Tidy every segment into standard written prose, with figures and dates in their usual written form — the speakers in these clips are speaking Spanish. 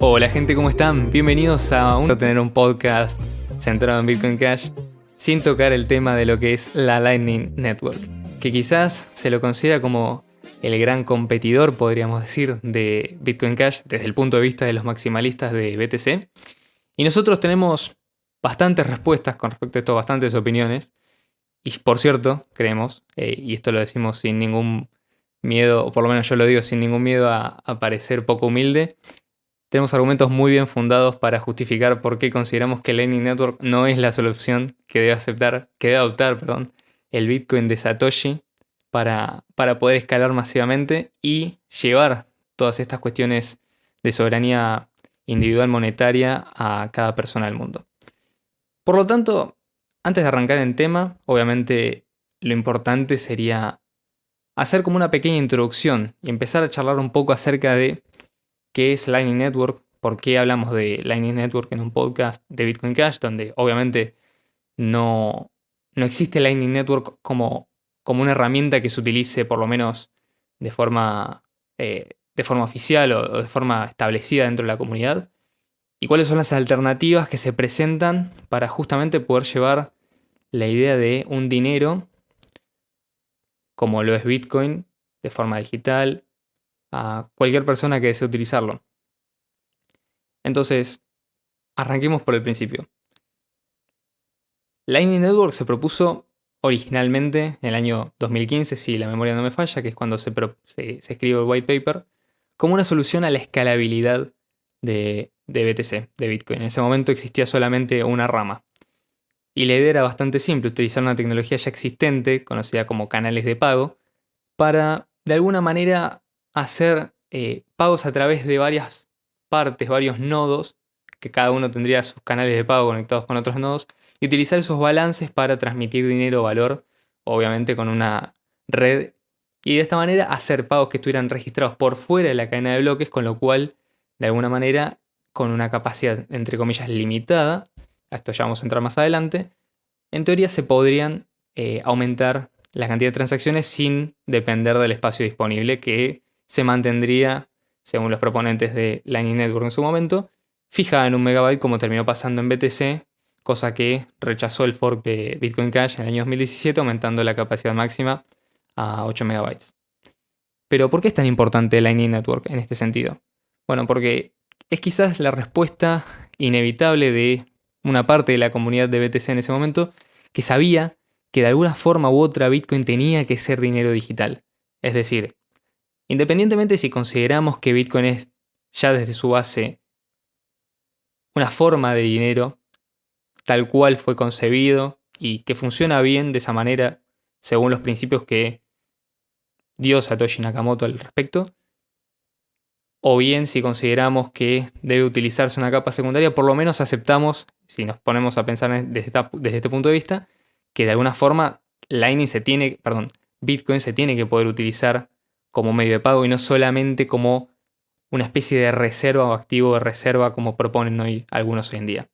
Hola gente, ¿cómo están? Bienvenidos a tener un podcast centrado en Bitcoin Cash sin tocar el tema de lo que es la Lightning Network, que quizás se lo considera como el gran competidor, podríamos decir, de Bitcoin Cash desde el punto de vista de los maximalistas de BTC. Y nosotros tenemos bastantes respuestas con respecto a esto, bastantes opiniones. Y por cierto, creemos, y esto lo decimos sin ningún miedo, o por lo menos yo lo digo sin ningún miedo a parecer poco humilde, tenemos argumentos muy bien fundados para justificar por qué consideramos que Lightning Network no es la solución que debe adoptar, el Bitcoin de Satoshi para poder escalar masivamente y llevar todas estas cuestiones de soberanía individual monetaria a cada persona del mundo. Por lo tanto, antes de arrancar en tema, obviamente lo importante sería hacer como una pequeña introducción y empezar a charlar un poco acerca de qué es Lightning Network, por qué hablamos de Lightning Network en un podcast de Bitcoin Cash, donde obviamente no existe Lightning Network como una herramienta que se utilice por lo menos de forma oficial o de forma establecida dentro de la comunidad, y cuáles son las alternativas que se presentan para justamente poder llevar la idea de un dinero como lo es Bitcoin de forma digital a cualquier persona que desee utilizarlo. Entonces, arranquemos por el principio. Lightning Network se propuso originalmente en el año 2015, si la memoria no me falla, que es cuando se escribe el white paper, como una solución a la escalabilidad de BTC, de Bitcoin. En ese momento existía solamente una rama. Y la idea era bastante simple, utilizar una tecnología ya existente, conocida como canales de pago, para de alguna manera hacer pagos a través de varias partes, varios nodos, que cada uno tendría sus canales de pago conectados con otros nodos, y utilizar esos balances para transmitir dinero o valor, obviamente con una red, y de esta manera hacer pagos que estuvieran registrados por fuera de la cadena de bloques, con lo cual, de alguna manera, con una capacidad, entre comillas, limitada, a esto ya vamos a entrar más adelante, en teoría se podrían aumentar la cantidad de transacciones sin depender del espacio disponible, que se mantendría, según los proponentes de Lightning Network en su momento, fijada en 1 megabyte, como terminó pasando en BTC, cosa que rechazó el fork de Bitcoin Cash en el año 2017, aumentando la capacidad máxima a 8 megabytes. Pero ¿por qué es tan importante Lightning Network en este sentido? Bueno, porque es quizás la respuesta inevitable de una parte de la comunidad de BTC en ese momento, que sabía que de alguna forma u otra Bitcoin tenía que ser dinero digital. Es decir, independientemente si consideramos que Bitcoin es ya desde su base una forma de dinero, tal cual fue concebido y que funciona bien de esa manera, según los principios que dio Satoshi Nakamoto al respecto, o bien si consideramos que debe utilizarse una capa secundaria, por lo menos aceptamos, si nos ponemos a pensar desde este punto de vista, que de alguna forma Bitcoin se tiene que poder utilizar como medio de pago y no solamente como una especie de reserva o activo de reserva como proponen hoy algunos hoy en día.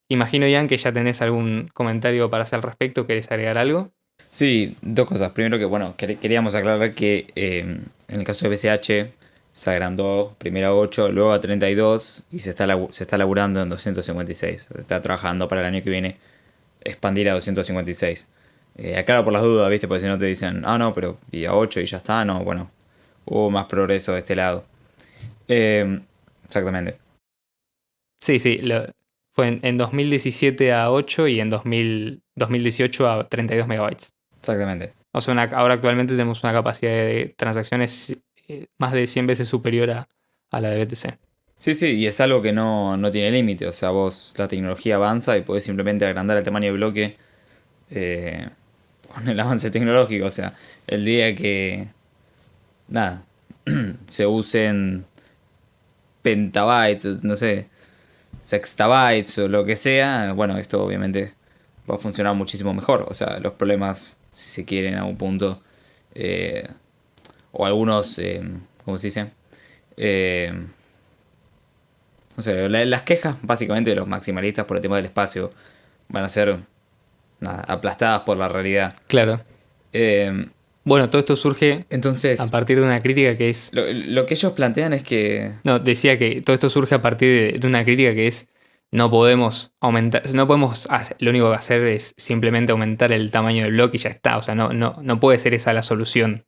Imagino, Ian, que ya tenés algún comentario para hacer al respecto. ¿Querés agregar algo? Sí, dos cosas. Primero que, bueno, queríamos aclarar que en el caso de BCH se agrandó primero a 8, luego a 32 y se está laburando en 256. Se está trabajando para el año que viene expandir a 256. Aclaro por las dudas, ¿viste? Porque si no te dicen, no, pero y a 8 y ya está, no, bueno, hubo más progreso de este lado. Exactamente. Sí, fue en 2017 a 8 y en 2018 a 32 megabytes. Exactamente. O sea, ahora actualmente tenemos una capacidad de transacciones más de 100 veces superior a la de BTC. Sí, y es algo que no tiene límite. O sea, la tecnología avanza y podés simplemente agrandar el tamaño de bloque eh, con el avance tecnológico. O sea, el día que, nada, se usen pentabytes, no sé, sextabytes o lo que sea, bueno, esto obviamente va a funcionar muchísimo mejor. O sea, los problemas, si se quieren, a un punto, eh, o algunos, ¿cómo se dice? Eh, no sé, las quejas básicamente de los maximalistas por el tema del espacio van a ser aplastadas por la realidad. Claro. Bueno, todo esto surge Entonces, a partir de una crítica que es... lo que ellos plantean es que... No, decía que todo esto surge a partir de una crítica que es no podemos aumentar, no podemos lo único que hacer es simplemente aumentar el tamaño del bloque y ya está. O sea, no puede ser esa la solución.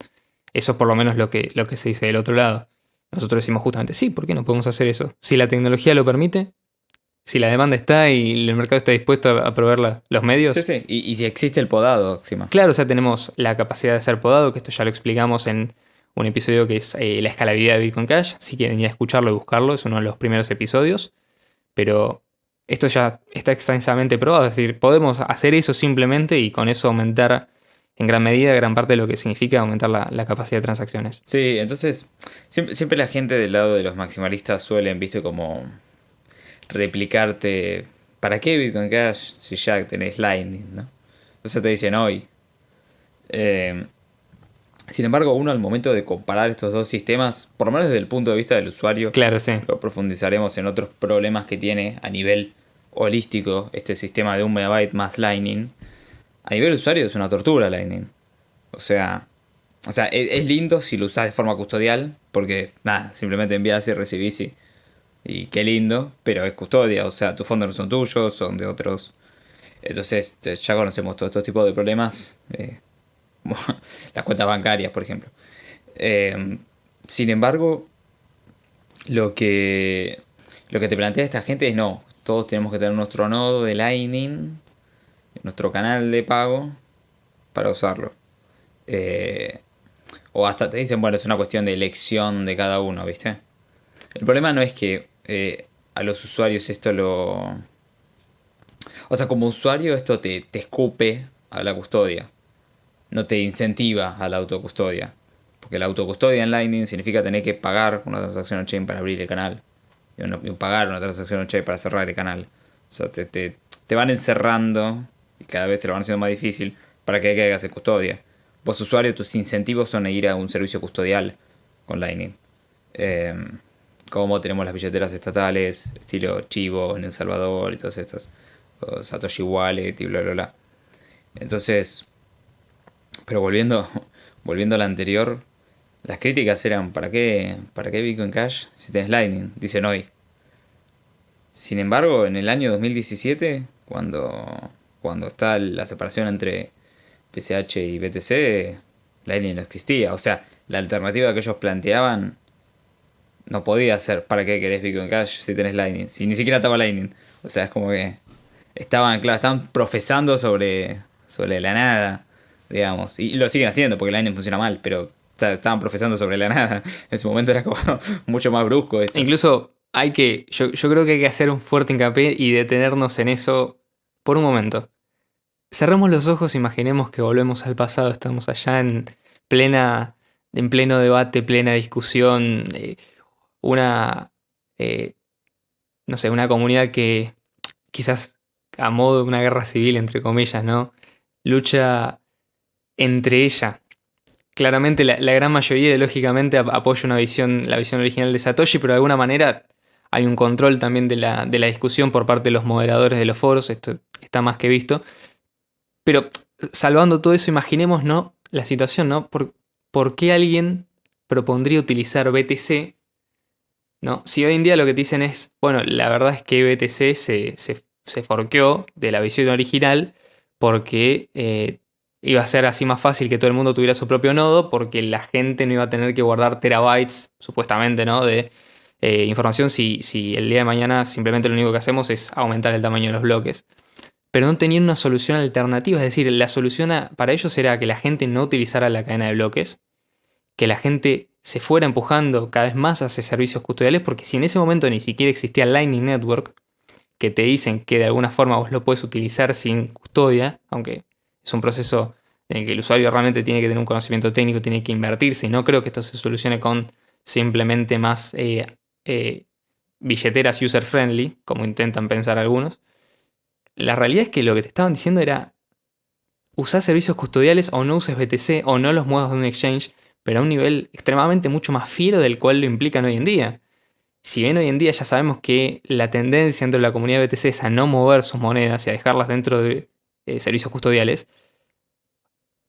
Eso es por lo menos lo que se dice del otro lado. Nosotros decimos justamente, sí, ¿por qué no podemos hacer eso? Si la tecnología lo permite, si la demanda está y el mercado está dispuesto a proveer los medios. Sí, sí, y si existe el podado encima. Claro, o sea, tenemos la capacidad de ser podado, que esto ya lo explicamos en un episodio que es la escalabilidad de Bitcoin Cash. Si quieren ir a escucharlo y buscarlo, es uno de los primeros episodios. Pero esto ya está extensamente probado, es decir, podemos hacer eso simplemente y con eso aumentar en gran medida gran parte de lo que significa aumentar la capacidad de transacciones. Sí, entonces siempre la gente del lado de los maximalistas suelen, viste, como replicarte, ¿para qué Bitcoin Cash si ya tenés Lightning, no? Entonces te dicen hoy. Sin embargo, uno al momento de comparar estos dos sistemas, por lo menos desde el punto de vista del usuario, Claro, sí. lo profundizaremos en otros problemas que tiene a nivel holístico este sistema de 1 MB más Lightning. A nivel usuario es una tortura Lightning. O sea, es lindo si lo usas de forma custodial, porque nada, simplemente envías y recibís y qué lindo, pero es custodia, o sea, tus fondos no son tuyos, son de otros. Entonces ya conocemos todos estos tipos de problemas, como las cuentas bancarias, por ejemplo. Sin embargo, lo que te plantea esta gente es no, todos tenemos que tener nuestro nodo de Lightning, nuestro canal de pago para usarlo. O hasta te dicen, bueno, es una cuestión de elección de cada uno, ¿viste? El problema no es que a los usuarios esto lo... O sea, como usuario esto te escupe a la custodia. No te incentiva a la autocustodia. Porque la autocustodia en Lightning significa tener que pagar una transacción on-chain para abrir el canal. Y pagar una transacción on-chain para cerrar el canal. O sea, te van encerrando y cada vez te lo van haciendo más difícil para que caigas en custodia. Vos usuario, tus incentivos son ir a un servicio custodial con Lightning. Como tenemos las billeteras estatales, estilo Chivo en El Salvador y todas estas. O Satoshi Wallet y bla bla bla. Entonces, pero volviendo a la anterior, las críticas eran ¿para qué Bitcoin Cash si tenés Lightning? Dicen hoy. Sin embargo, en el año 2017, cuando está la separación entre PCH y BTC, Lightning no existía. O sea, la alternativa que ellos planteaban no podía ser ¿para qué querés Bitcoin Cash si tenés Lightning? Si ni siquiera estaba Lightning. O sea, es como que estaban profesando sobre la nada, digamos. Y lo siguen haciendo porque Lightning funciona mal, pero estaban profesando sobre la nada. En su momento era como mucho más brusco esto. Incluso yo creo que hay que hacer un fuerte hincapié y detenernos en eso por un momento. Cerremos los ojos, imaginemos que volvemos al pasado, estamos allá en pleno debate, plena discusión, una, no sé, una comunidad que quizás a modo de una guerra civil, entre comillas, ¿no? Lucha entre ella. Claramente la gran mayoría ideológicamente apoya la visión original de Satoshi, pero de alguna manera hay un control también de la discusión por parte de los moderadores de los foros, esto está más que visto. Pero salvando todo eso, imaginemos, ¿no?, la situación, ¿no? ¿Por qué alguien propondría utilizar BTC? ¿No? Si hoy en día lo que te dicen es, bueno, la verdad es que BTC se forqueó de la visión original porque iba a ser así más fácil que todo el mundo tuviera su propio nodo, porque la gente no iba a tener que guardar terabytes, supuestamente, ¿no?, de información si el día de mañana simplemente lo único que hacemos es aumentar el tamaño de los bloques. Pero no tenían una solución alternativa, es decir, la solución para ellos era que la gente no utilizara la cadena de bloques, que la gente se fuera empujando cada vez más hacia servicios custodiales, porque si en ese momento ni siquiera existía Lightning Network, que te dicen que de alguna forma vos lo puedes utilizar sin custodia, aunque es un proceso en el que el usuario realmente tiene que tener un conocimiento técnico, tiene que invertirse, y no creo que esto se solucione con simplemente más billeteras user-friendly, como intentan pensar algunos. La realidad es que lo que te estaban diciendo era usar servicios custodiales o no uses BTC o no los muevas de un exchange, pero a un nivel extremadamente mucho más fiero del cual lo implican hoy en día. Si bien hoy en día ya sabemos que la tendencia dentro de la comunidad de BTC es a no mover sus monedas y a dejarlas dentro de servicios custodiales,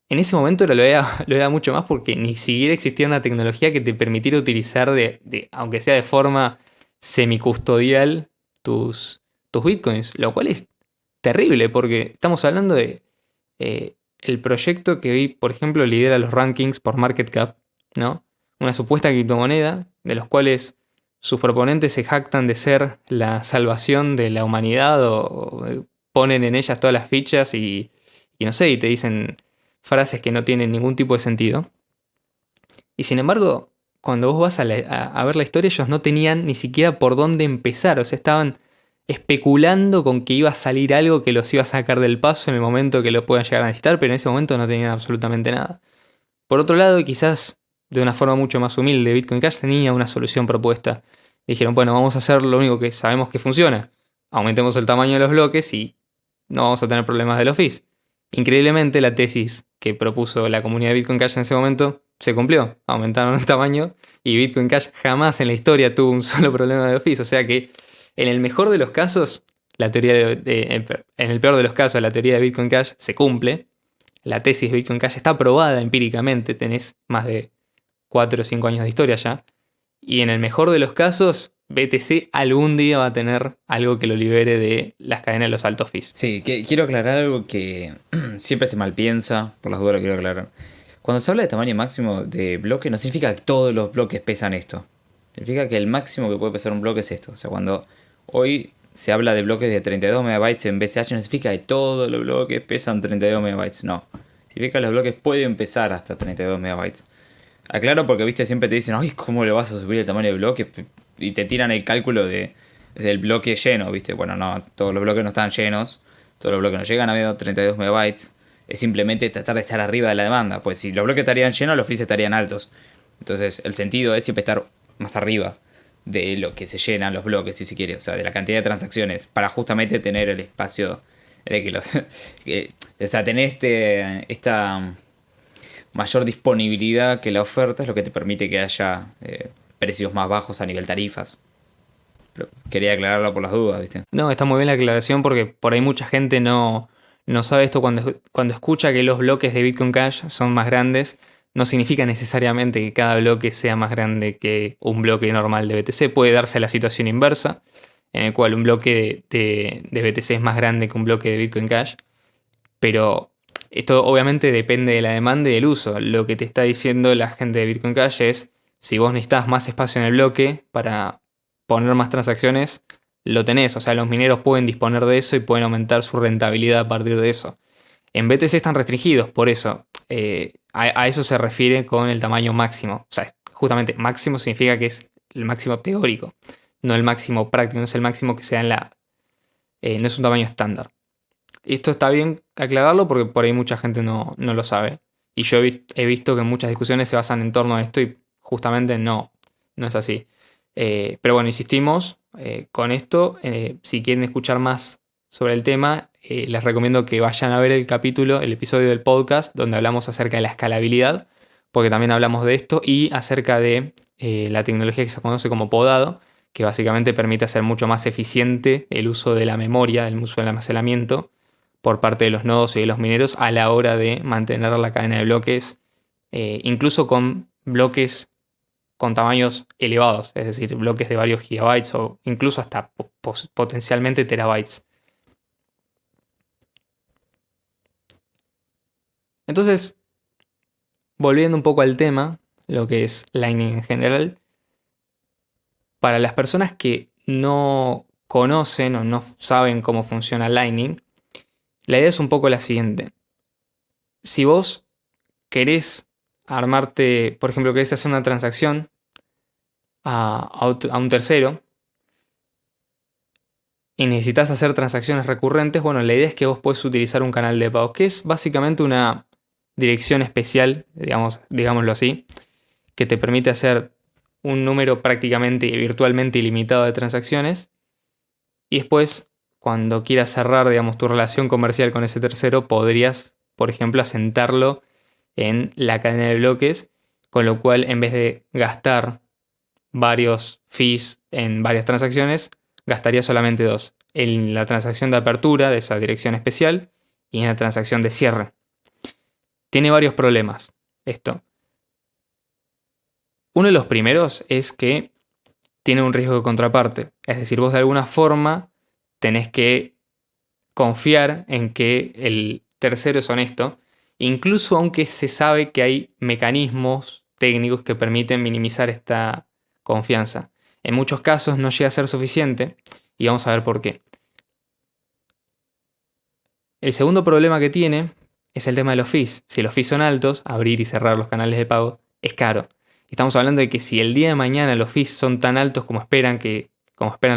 en ese momento lo era mucho más porque ni siquiera existía una tecnología que te permitiera utilizar, aunque sea de forma semicustodial, tus bitcoins, lo cual es terrible porque estamos hablando de el proyecto que hoy, por ejemplo, lidera los rankings por market cap, ¿no? Una supuesta criptomoneda de los cuales sus proponentes se jactan de ser la salvación de la humanidad o ponen en ellas todas las fichas y no sé, y te dicen frases que no tienen ningún tipo de sentido. Y sin embargo, cuando vos vas a ver la historia, ellos no tenían ni siquiera por dónde empezar, o sea, estaban especulando con que iba a salir algo que los iba a sacar del paso en el momento que lo puedan llegar a necesitar, pero en ese momento no tenían absolutamente nada. Por otro lado, y quizás de una forma mucho más humilde, Bitcoin Cash tenía una solución propuesta. Dijeron, bueno, vamos a hacer lo único que sabemos que funciona. Aumentemos el tamaño de los bloques y no vamos a tener problemas de los fees. Increíblemente, la tesis que propuso la comunidad de Bitcoin Cash en ese momento se cumplió. Aumentaron el tamaño y Bitcoin Cash jamás en la historia tuvo un solo problema de los fees. O sea que en el mejor de los casos, en el peor de los casos, la teoría de Bitcoin Cash se cumple. La tesis de Bitcoin Cash está probada empíricamente, tenés más de 4 o 5 años de historia ya. Y en el mejor de los casos, BTC algún día va a tener algo que lo libere de las cadenas de los altos fees. Sí, quiero aclarar algo que siempre se malpiensa, por las dudas lo quiero aclarar. Cuando se habla de tamaño máximo de bloque, no significa que todos los bloques pesan esto. Significa que el máximo que puede pesar un bloque es esto. O sea, cuando hoy se habla de bloques de 32 MB en BCH, no significa que todos los bloques pesan 32 MB. No. Significa que los bloques pueden pesar hasta 32 MB. Aclaro porque, viste, siempre te dicen, ay, ¿cómo le vas a subir el tamaño del bloque? Y te tiran el cálculo del bloque lleno, viste. Bueno, no, todos los bloques no están llenos. Todos los bloques no llegan a menos 32 MB. Es simplemente tratar de estar arriba de la demanda. Pues si los bloques estarían llenos, los fees estarían altos. Entonces, el sentido es siempre estar más arriba de lo que se llenan los bloques, si se quiere. O sea, de la cantidad de transacciones. Para justamente tener el espacio en el que los... o sea, tener esta mayor disponibilidad que la oferta es lo que te permite que haya precios más bajos a nivel tarifas. Pero quería aclararlo por las dudas, ¿viste? No, está muy bien la aclaración porque por ahí mucha gente no sabe esto cuando escucha que los bloques de Bitcoin Cash son más grandes. No significa necesariamente que cada bloque sea más grande que un bloque normal de BTC. Puede darse la situación inversa, en el cual un bloque de BTC es más grande que un bloque de Bitcoin Cash. Pero esto obviamente depende de la demanda y del uso. Lo que te está diciendo la gente de Bitcoin Cash es, si vos necesitas más espacio en el bloque para poner más transacciones, lo tenés. O sea, los mineros pueden disponer de eso y pueden aumentar su rentabilidad a partir de eso. En BTC están restringidos, por eso. A eso se refiere con el tamaño máximo. O sea, justamente máximo significa que es el máximo teórico, no el máximo práctico, no es el máximo que sea no es un tamaño estándar. Esto está bien aclararlo porque por ahí mucha gente no lo sabe. Y yo he visto que muchas discusiones se basan en torno a esto y justamente no es así. Pero bueno, insistimos con esto. Si quieren escuchar más sobre el tema, les recomiendo que vayan a ver el episodio del podcast donde hablamos acerca de la escalabilidad, porque también hablamos de esto, y acerca de la tecnología que se conoce como podado, que básicamente permite hacer mucho más eficiente el uso de la memoria, el uso del almacenamiento por parte de los nodos y de los mineros a la hora de mantener la cadena de bloques, incluso con bloques con tamaños elevados, es decir, bloques de varios gigabytes o incluso hasta potencialmente terabytes. Entonces, volviendo un poco al tema, lo que es Lightning en general, para las personas que no conocen o no saben cómo funciona Lightning, la idea es un poco la siguiente. Si vos querés armarte, por ejemplo, querés hacer una transacción a un tercero y necesitas hacer transacciones recurrentes, bueno, la idea es que vos podés utilizar un canal de pago, que es básicamente una dirección especial, digámoslo así, que te permite hacer un número prácticamente virtualmente ilimitado de transacciones y después, cuando quieras cerrar, digamos, tu relación comercial con ese tercero, podrías, por ejemplo, asentarlo en la cadena de bloques, con lo cual en vez de gastar varios fees en varias transacciones, gastaría solamente dos, en la transacción de apertura de esa dirección especial y en la transacción de cierre. tiene varios problemas esto. Uno de los primeros es que tiene un riesgo de contraparte. Es decir, vos de alguna forma tenés que confiar en que el tercero es honesto, incluso aunque se sabe que hay mecanismos técnicos que permiten minimizar esta confianza. En muchos casos no llega a ser suficiente y vamos a ver por qué. El segundo problema que tiene es el tema de los fees. Si los fees son altos, abrir y cerrar los canales de pago es caro. Estamos hablando de que si el día de mañana los fees son tan altos como esperan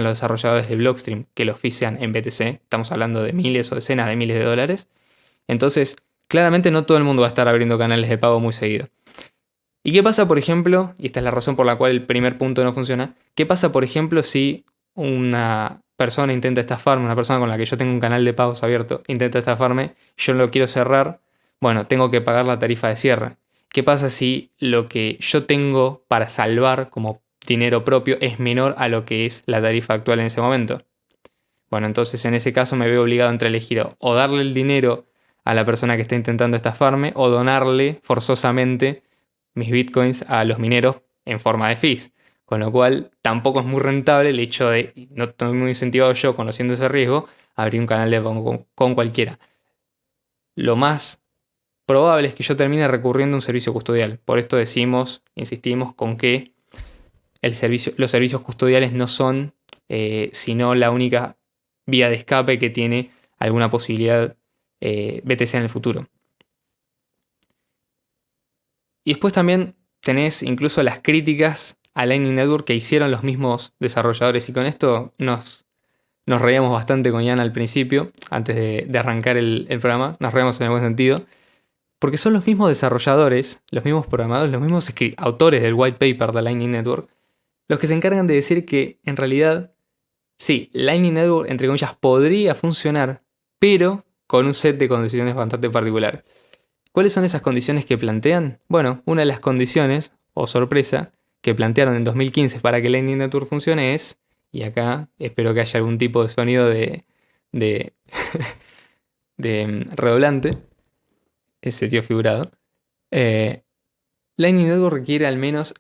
los desarrolladores de Blockstream, que los fees sean en BTC, estamos hablando de miles o decenas de miles de dólares, entonces claramente no todo el mundo va a estar abriendo canales de pago muy seguido. ¿Y qué pasa, por ejemplo, y esta es la razón por la cual el primer punto no funciona, qué pasa, por ejemplo, si una persona intenta estafarme, una persona con la que yo tengo un canal de pagos abierto, intenta estafarme, yo lo quiero cerrar, bueno, tengo que pagar la tarifa de cierre. ¿Qué pasa si lo que yo tengo para salvar como dinero propio es menor a lo que es la tarifa actual en ese momento? Bueno, entonces en ese caso me veo obligado entre elegir o darle el dinero a la persona que está intentando estafarme o donarle forzosamente mis bitcoins a los mineros en forma de fees. Con lo cual tampoco es muy rentable el hecho de, no estoy muy incentivado yo, conociendo ese riesgo, abrir un canal de pago con cualquiera. Lo más probable es que yo termine recurriendo a un servicio custodial. Por esto insistimos con que los servicios custodiales no son sino la única vía de escape que tiene alguna posibilidad BTC en el futuro. Y después también tenés incluso las críticas a Lightning Network que hicieron los mismos desarrolladores. Y con esto nos reíamos bastante con Ian al principio, antes de arrancar el programa. Nos reíamos en el buen sentido. Porque son los mismos desarrolladores, los mismos programadores, los mismos autores del white paper de Lightning Network, los que se encargan de decir que en realidad, sí, Lightning Network, entre comillas, podría funcionar, pero con un set de condiciones bastante particular. ¿Cuáles son esas condiciones que plantean? Bueno, una de las condiciones, o sorpresa, que plantearon en 2015 para que Lightning Network funcione es, y acá espero que haya algún tipo de sonido de redoblante, ese tío figurado, Lightning Network requiere al menos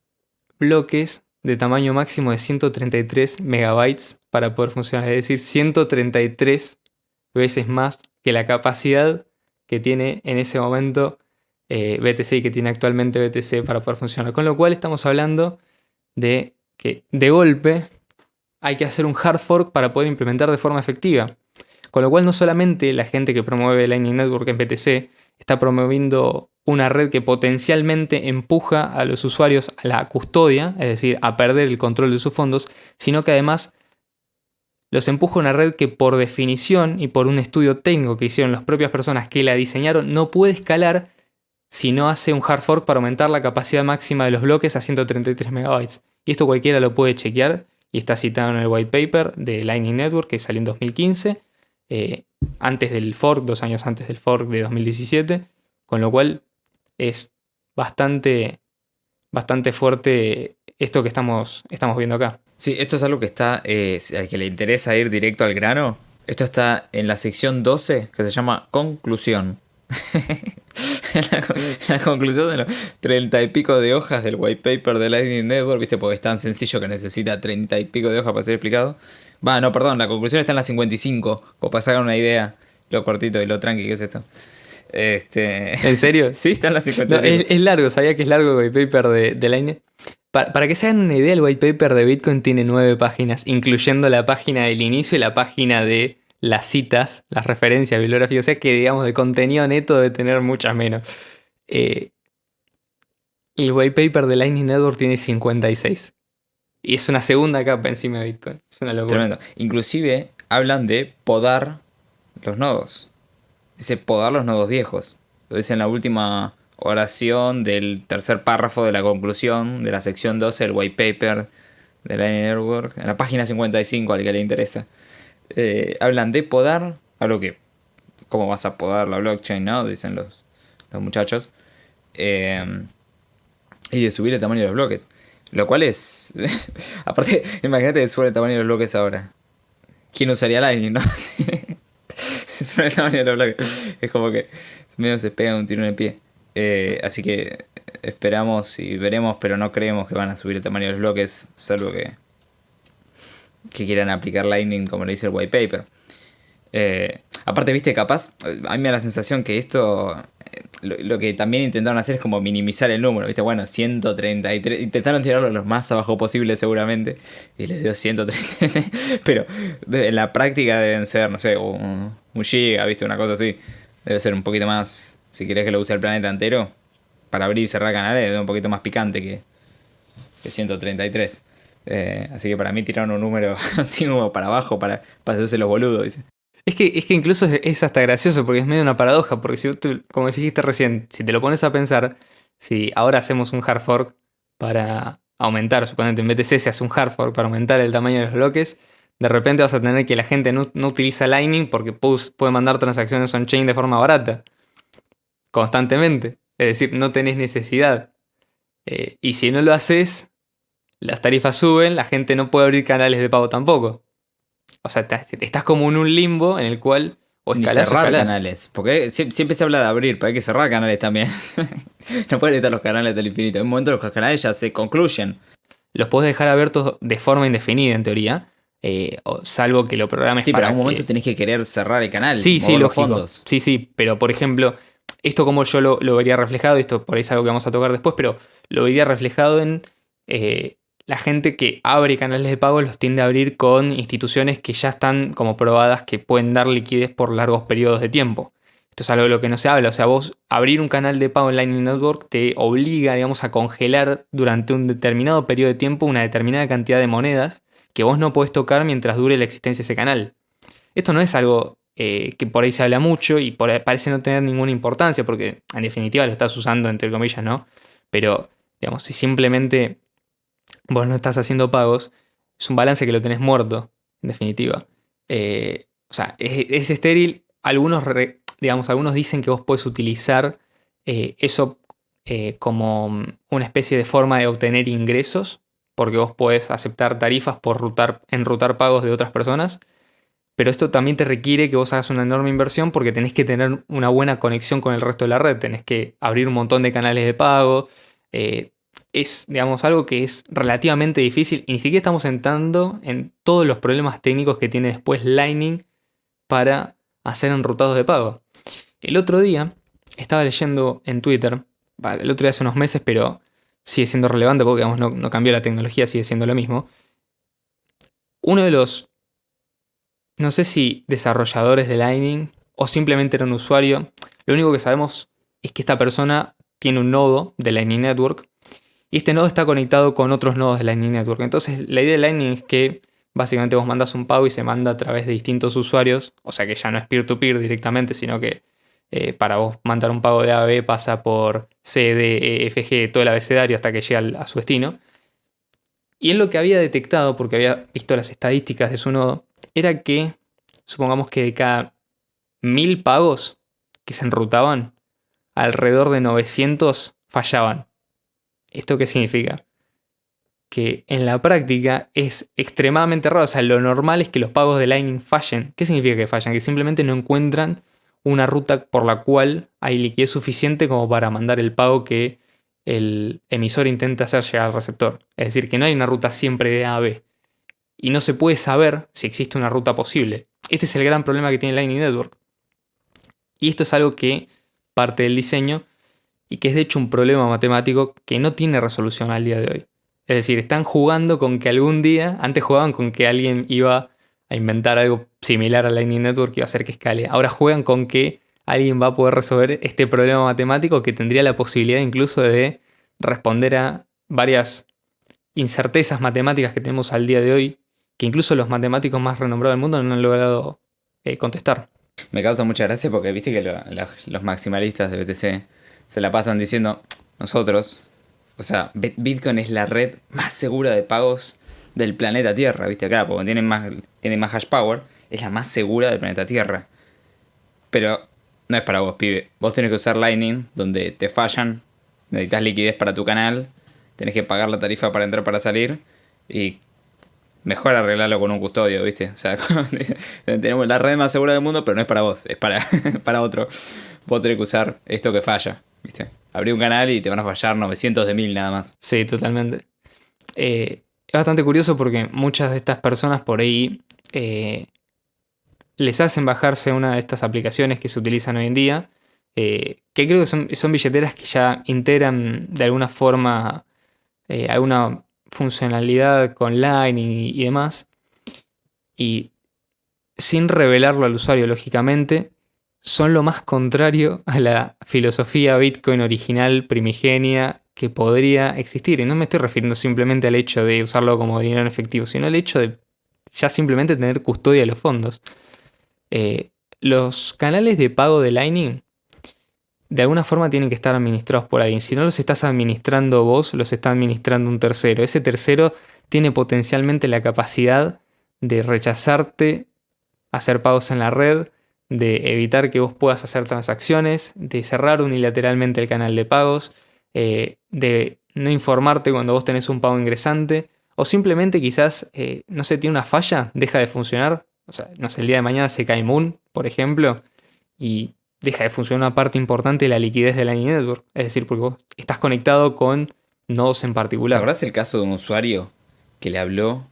bloques de tamaño máximo de 133 megabytes para poder funcionar, es decir, 133 veces más que la capacidad que tiene en ese momento BTC y que tiene actualmente BTC para poder funcionar. Con lo cual estamos hablando de que de golpe hay que hacer un hard fork para poder implementar de forma efectiva. Con lo cual no solamente la gente que promueve Lightning Network en BTC está promoviendo una red que potencialmente empuja a los usuarios a la custodia, es decir, a perder el control de sus fondos, sino que además los empuja a una red que por definición y por un estudio técnico que hicieron las propias personas que la diseñaron no puede escalar si no hace un hard fork para aumentar la capacidad máxima de los bloques a 133 megabytes. Y esto cualquiera lo puede chequear y está citado en el white paper de Lightning Network que salió en 2015. Antes del fork, 2 años antes del fork de 2017, con lo cual es bastante fuerte esto que estamos viendo acá. Sí, esto es algo que está, al que le interesa ir directo al grano. Esto está en la sección 12 que se llama conclusión. la conclusión de los 30 y pico de hojas del white paper de Lightning Network, ¿viste? Porque es tan sencillo que necesita 30 y pico de hojas para ser explicado. No, perdón, la conclusión está en la 55, o para sacar una idea, lo cortito y lo tranqui que es esto. ¿En serio? Sí, está en la 55. No, es largo, sabía que es largo el white paper de Lightning. Para que se hagan una idea, el white paper de Bitcoin tiene 9 páginas, incluyendo la página del inicio y la página de las citas, las referencias, bibliografía, o sea que digamos de contenido neto debe tener muchas menos. El white paper de Lightning Network tiene 56. Y es una segunda capa encima de Bitcoin. Es una locura. Tremendo. Inclusive hablan de podar los nodos. Dice podar los nodos viejos. Lo dice en la última oración del tercer párrafo de la conclusión de la sección 12 del white paper de Lightning Network. En la página 55 al que le interesa. Hablan de podar algo que... ¿Cómo vas a podar la blockchain, no? Dicen los muchachos. Y de subir el tamaño de los bloques. Lo cual es... Aparte, imagínate que sube el tamaño de los bloques ahora. ¿Quién usaría Lightning, no? Si sube el tamaño de los bloques. Es como que medio se pega un tiro en el pie. Así que esperamos y veremos, pero no creemos que van a subir el tamaño de los bloques, salvo que quieran aplicar Lightning como le dice el white paper. Aparte, viste, capaz, a mí me da la sensación que esto, lo que también intentaron hacer es como minimizar el número, viste, bueno, 133, intentaron tirarlo lo más abajo posible seguramente, y les dio 133, pero en la práctica deben ser, no sé, un giga, viste, una cosa así, debe ser un poquito más, si querés que lo use el planeta entero, para abrir y cerrar canales, debe ser un poquito más picante que 133. Así que para mí tiraron un número así como para abajo para hacerse los boludos, ¿viste? Es que incluso es hasta gracioso porque es medio una paradoja, porque si tú, como dijiste recién, si te lo pones a pensar, si ahora hacemos un hard fork para aumentar, suponete en BTC se hace un hard fork para aumentar el tamaño de los bloques, de repente vas a tener que la gente no utiliza Lightning porque puede mandar transacciones on-chain de forma barata, constantemente. Es decir, no tenés necesidad. Y si no lo haces, las tarifas suben, la gente no puede abrir canales de pago tampoco. O sea, estás como en un limbo en el cual o Ni escalás o cerrar escalás. canales. Porque siempre se habla de abrir, pero hay que cerrar canales también. No pueden estar los canales del infinito. En un momento los canales ya se concluyen. Los podés dejar abiertos de forma indefinida, en teoría. Salvo que lo programes Sí, pero para en un momento que... tenés que querer cerrar el canal. Sí, sí, Mover los lógico. fondos. Sí, sí, pero por ejemplo, esto como yo lo vería reflejado, esto por ahí es algo que vamos a tocar después, pero lo vería reflejado en la gente que abre canales de pago los tiende a abrir con instituciones que ya están como probadas que pueden dar liquidez por largos periodos de tiempo. Esto es algo de lo que no se habla, o sea, vos abrir un canal de pago en Lightning Network te obliga, digamos, a congelar durante un determinado periodo de tiempo una determinada cantidad de monedas que vos no podés tocar mientras dure la existencia de ese canal. Esto no es algo que por ahí se habla mucho y por ahí parece no tener ninguna importancia porque en definitiva lo estás usando entre comillas, ¿no? Pero, digamos, si simplemente vos no estás haciendo pagos, es un balance que lo tenés muerto, en definitiva. O sea, es estéril. Algunos dicen que vos podés utilizar eso como una especie de forma de obtener ingresos, porque vos podés aceptar tarifas por enrutar pagos de otras personas. Pero esto también te requiere que vos hagas una enorme inversión porque tenés que tener una buena conexión con el resto de la red. Tenés que abrir un montón de canales de pago. Es, digamos, algo que es relativamente difícil. Y ni siquiera estamos entrando en todos los problemas técnicos que tiene después Lightning para hacer enrutados de pago. El otro día estaba leyendo en Twitter, el otro día hace unos meses, pero sigue siendo relevante porque digamos, no cambió la tecnología, sigue siendo lo mismo. Uno de los, no sé si desarrolladores de Lightning o simplemente era un usuario, lo único que sabemos es que esta persona tiene un nodo de Lightning Network y este nodo está conectado con otros nodos de Lightning Network. Entonces la idea de Lightning es que básicamente vos mandas un pago y se manda a través de distintos usuarios, o sea que ya no es peer-to-peer directamente, sino que para vos mandar un pago de A a B pasa por C, D, E, F, G, todo el abecedario hasta que llega a su destino. Y él lo que había detectado, porque había visto las estadísticas de su nodo, era que, supongamos que de cada 1000 pagos que se enrutaban, alrededor de 900 fallaban. ¿Esto qué significa? Que en la práctica es extremadamente raro. O sea, lo normal es que los pagos de Lightning fallen. ¿Qué significa que fallan? Que simplemente no encuentran una ruta por la cual hay liquidez suficiente como para mandar el pago que el emisor intenta hacer llegar al receptor. Es decir, que no hay una ruta siempre de A a B. Y no se puede saber si existe una ruta posible. Este es el gran problema que tiene Lightning Network. Y esto es algo que parte del diseño y que es de hecho un problema matemático que no tiene resolución al día de hoy. Es decir, están jugando con que algún día, antes jugaban con que alguien iba a inventar algo similar a Lightning Network y iba a hacer que escale. Ahora juegan con que alguien va a poder resolver este problema matemático que tendría la posibilidad incluso de responder a varias incertezas matemáticas que tenemos al día de hoy, que incluso los matemáticos más renombrados del mundo no han logrado contestar. Me causa mucha gracia porque viste que los maximalistas de BTC se la pasan diciendo nosotros, o sea, Bitcoin es la red más segura de pagos del planeta Tierra, viste acá, porque tiene más hash power, es la más segura del planeta Tierra. Pero no es para vos, pibe. Vos tenés que usar Lightning, donde te fallan, necesitas liquidez para tu canal, tenés que pagar la tarifa para entrar, para salir, y mejor arreglarlo con un custodio, ¿viste? O sea, tenemos la red más segura del mundo, pero no es para vos, es para, para otro. Vos tenés que usar esto que falla, ¿viste? abrí un canal y te van a fallar 900 de 1000 nada más. Sí, totalmente. Es bastante curioso porque muchas de estas personas por ahí les hacen bajarse una de estas aplicaciones que se utilizan hoy en día, que creo que son billeteras que ya integran de alguna forma alguna funcionalidad con Line y demás, y sin revelarlo al usuario, lógicamente, son lo más contrario a la filosofía Bitcoin original, primigenia, que podría existir. Y no me estoy refiriendo simplemente al hecho de usarlo como dinero en efectivo, sino al hecho de ya simplemente tener custodia de los fondos. Eh, los canales de pago de Lightning de alguna forma tienen que estar administrados por alguien. Si no los estás administrando vos, los está administrando un tercero. Ese tercero tiene potencialmente la capacidad de rechazarte hacer pagos en la red, de evitar que vos puedas hacer transacciones, de cerrar unilateralmente el canal de pagos, de no informarte cuando vos tenés un pago ingresante, o simplemente quizás, no sé, tiene una falla, deja de funcionar. O sea, no sé, el día de mañana se cae Moon, por ejemplo, y deja de funcionar una parte importante de la liquidez de la network. Es decir, porque vos estás conectado con nodos en ¿Te particular. acordás el caso de un usuario que le habló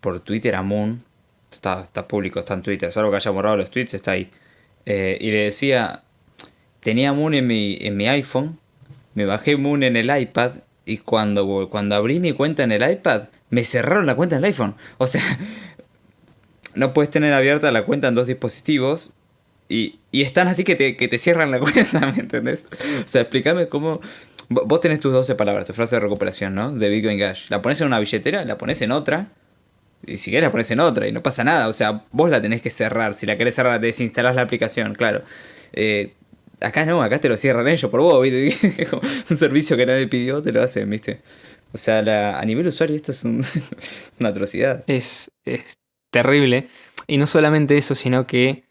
por Twitter a Moon? Está público, está en Twitter, salvo que haya borrado los tweets, está ahí. Y le decía, tenía Moon en mi iPhone, me bajé Moon en el iPad y cuando abrí mi cuenta en el iPad, me cerraron la cuenta en el iPhone. O sea, no puedes tener abierta la cuenta en dos dispositivos y están así que te cierran la cuenta, ¿me entendés? O sea, explícame cómo... Vos tenés tus 12 palabras, tu frase de recuperación, ¿no? De Bitcoin Cash. La pones en una billetera, la pones en otra. Y si querés la pones en otra y no pasa nada. O sea, vos la tenés que cerrar. Si la querés cerrar, desinstalás la aplicación, claro. Eh, acá no, acá te lo cierran ellos por vos, ¿viste? Un servicio que nadie pidió, te lo hacen, ¿viste? O sea, a nivel usuario esto es una atrocidad. Es terrible. Y no solamente eso, sino que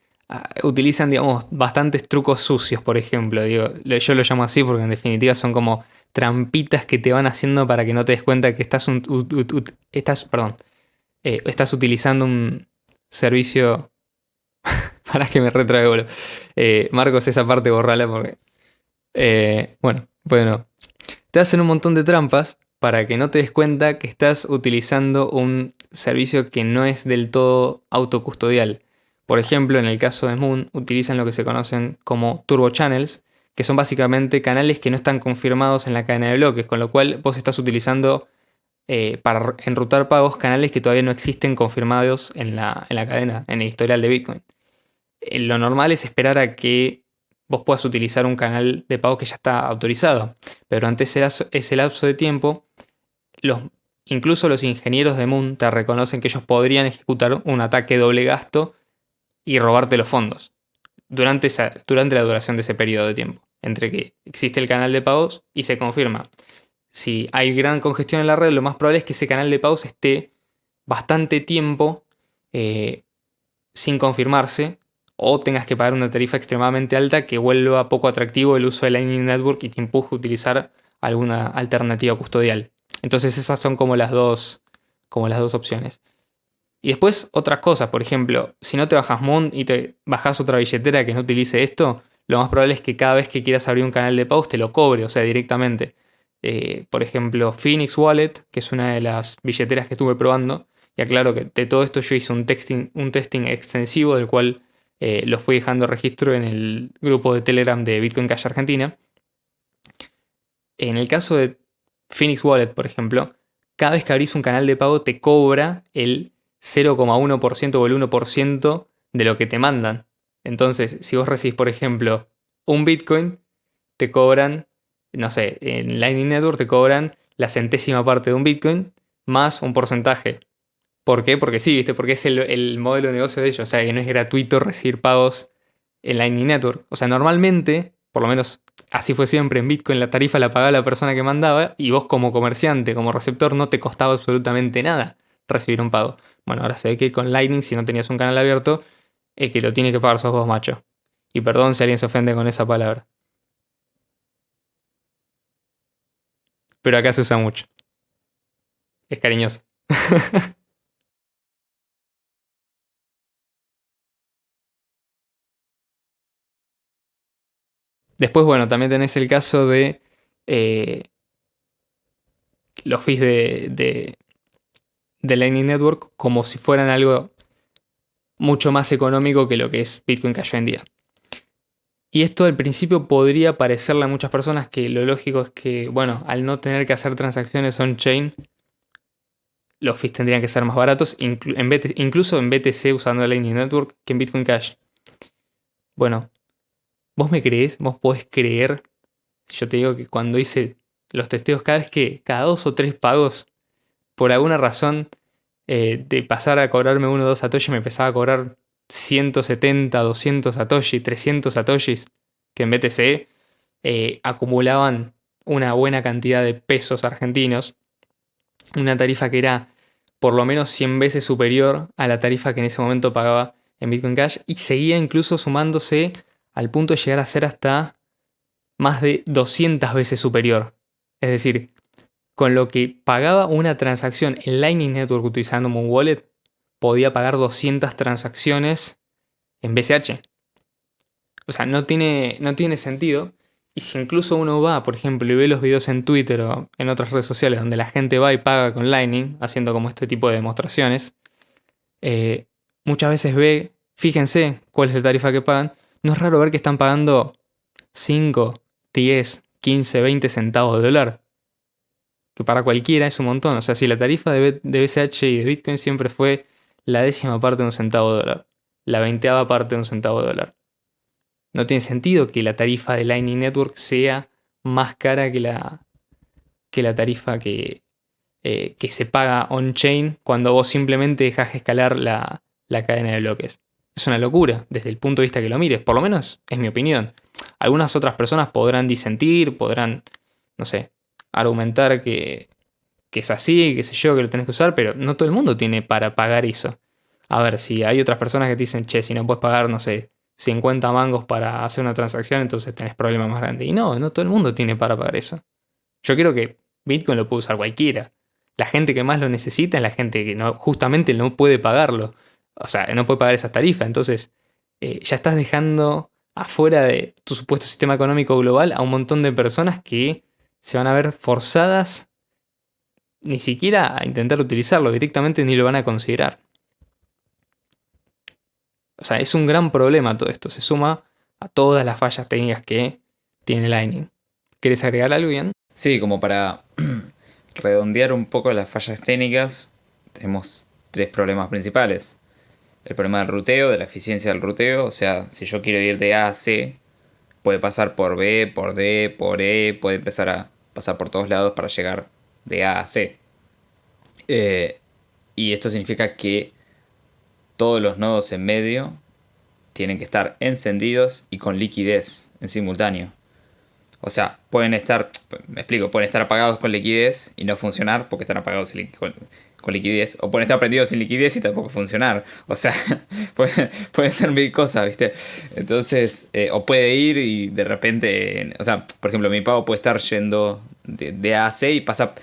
utilizan, digamos, bastantes trucos sucios, por ejemplo. Digo, yo lo llamo así porque en definitiva son como trampitas que te van haciendo para que no te des cuenta que estás utilizando un servicio para que me retrae, boludo. Marcos, esa parte borrala porque... bueno. Te hacen un montón de trampas para que no te des cuenta que estás utilizando un servicio que no es del todo autocustodial. Por ejemplo, en el caso de Moon, utilizan lo que se conocen como turbo channels, que son básicamente canales que no están confirmados en la cadena de bloques, con lo cual vos estás utilizando para enrutar pagos canales que todavía no existen confirmados en la cadena, en el historial de Bitcoin. Lo normal es esperar a que vos puedas utilizar un canal de pago que ya está autorizado. Pero durante ese lapso de tiempo, los, incluso los ingenieros de Moon te reconocen que ellos podrían ejecutar un ataque doble gasto y robarte los fondos durante la duración de ese periodo de tiempo, entre que existe el canal de pagos y se confirma. Si hay gran congestión en la red, lo más probable es que ese canal de pagos esté bastante tiempo eh, sin confirmarse o tengas que pagar una tarifa extremadamente alta que vuelva poco atractivo el uso de Lightning Network y te empuje a utilizar alguna alternativa custodial. Entonces esas son como las dos opciones. Y después otras cosas, por ejemplo, si no te bajas Moon y te bajas otra billetera que no utilice esto, lo más probable es que cada vez que quieras abrir un canal de pagos te lo cobre, o sea, directamente. Por ejemplo, Phoenix Wallet, que es una de las billeteras que estuve probando, y aclaro que de todo esto yo hice un testing extensivo del cual lo fui dejando registro en el grupo de Telegram de Bitcoin Cash Argentina. En el caso de Phoenix Wallet, por ejemplo, cada vez que abrís un canal de pago te cobra el 0,1% o el 1% de lo que te mandan. Entonces, si vos recibís, por ejemplo, un Bitcoin, te cobran, no sé, en Lightning Network te cobran la centésima parte de un Bitcoin más un porcentaje. ¿Por qué? Porque sí, ¿viste? Porque es el modelo de negocio de ellos. O sea, que no es gratuito recibir pagos en Lightning Network. O sea, normalmente, por lo menos así fue siempre en Bitcoin, la tarifa la pagaba la persona que mandaba y vos como comerciante, como receptor, no te costaba absolutamente nada recibir un pago. Bueno, ahora se ve que con Lightning, si no tenías un canal abierto, el que lo tiene que pagar sos vos, macho. Y perdón si alguien se ofende con esa palabra. Pero acá se usa mucho. Es cariñoso. Después, bueno, también tenés el caso de los fees de Lightning Network como si fueran algo mucho más económico que lo que es Bitcoin Cash hoy en día. Y esto al principio podría parecerle a muchas personas que lo lógico es que, bueno, al no tener que hacer transacciones on-chain, los fees tendrían que ser más baratos, incluso en BTC usando Lightning Network, que en Bitcoin Cash. Bueno, ¿vos me creés? ¿Vos podés creer? Yo te digo que cuando hice los testeos, cada 2 o 3 pagos, por alguna razón, de pasar a cobrarme 1 o 2 satoshi, me empezaba a cobrar 170, 200 satoshi, 300 satoshis, que en BTC acumulaban una buena cantidad de pesos argentinos. Una tarifa que era por lo menos 100 veces superior a la tarifa que en ese momento pagaba en Bitcoin Cash y seguía incluso sumándose al punto de llegar a ser hasta más de 200 veces superior. Es decir, con lo que pagaba una transacción en Lightning Network utilizando Moon Wallet, podía pagar 200 transacciones en BCH. O sea, no tiene sentido. Y si incluso uno va, por ejemplo, y ve los videos en Twitter o en otras redes sociales donde la gente va y paga con Lightning, haciendo como este tipo de demostraciones, muchas veces ve, fíjense cuál es la tarifa que pagan. No es raro ver que están pagando 5, 10, 15, 20 centavos de dólar. Que para cualquiera es un montón. O sea, si la tarifa de BCH y de Bitcoin siempre fue la 10ª parte de un centavo de dólar, la 20ª parte de un centavo de dólar. No tiene sentido que la tarifa de Lightning Network sea más cara que la tarifa que se paga on-chain cuando vos simplemente dejás escalar la cadena de bloques. Es una locura desde el punto de vista que lo mires, por lo menos es mi opinión. Algunas otras personas podrán disentir, podrán, no sé, argumentar que es así, qué sé yo, que lo tenés que usar, pero no todo el mundo tiene para pagar eso. A ver, si hay otras personas que te dicen, che, si no puedes pagar, no sé, 50 mangos para hacer una transacción, entonces tenés problemas más grandes. Y no todo el mundo tiene para pagar eso. Yo creo que Bitcoin lo puede usar cualquiera. La gente que más lo necesita es la gente que justamente no puede pagarlo. O sea, no puede pagar esa tarifa. Entonces, ya estás dejando afuera de tu supuesto sistema económico global a un montón de personas que se van a ver forzadas ni siquiera a intentar utilizarlo, directamente ni lo van a considerar. O sea, es un gran problema todo esto. Se suma a todas las fallas técnicas que tiene Lightning. ¿Querés agregar algo, Ian? Sí, como para redondear un poco las fallas técnicas, tenemos 3 problemas principales. El problema del ruteo, de la eficiencia del ruteo. O sea, si yo quiero ir de A a C, puede pasar por B, por D, por E, puede empezar a pasar por todos lados para llegar de A a C. Y esto significa que todos los nodos en medio tienen que estar encendidos y con liquidez en simultáneo. O sea, pueden estar apagados con liquidez y no funcionar porque están apagados con liquidez. O pueden estar prendidos sin liquidez y tampoco funcionar. O sea, pueden ser mil cosas, ¿viste? Entonces, o puede ir y de repente, o sea, por ejemplo, mi pago puede estar yendo de A a C y pasa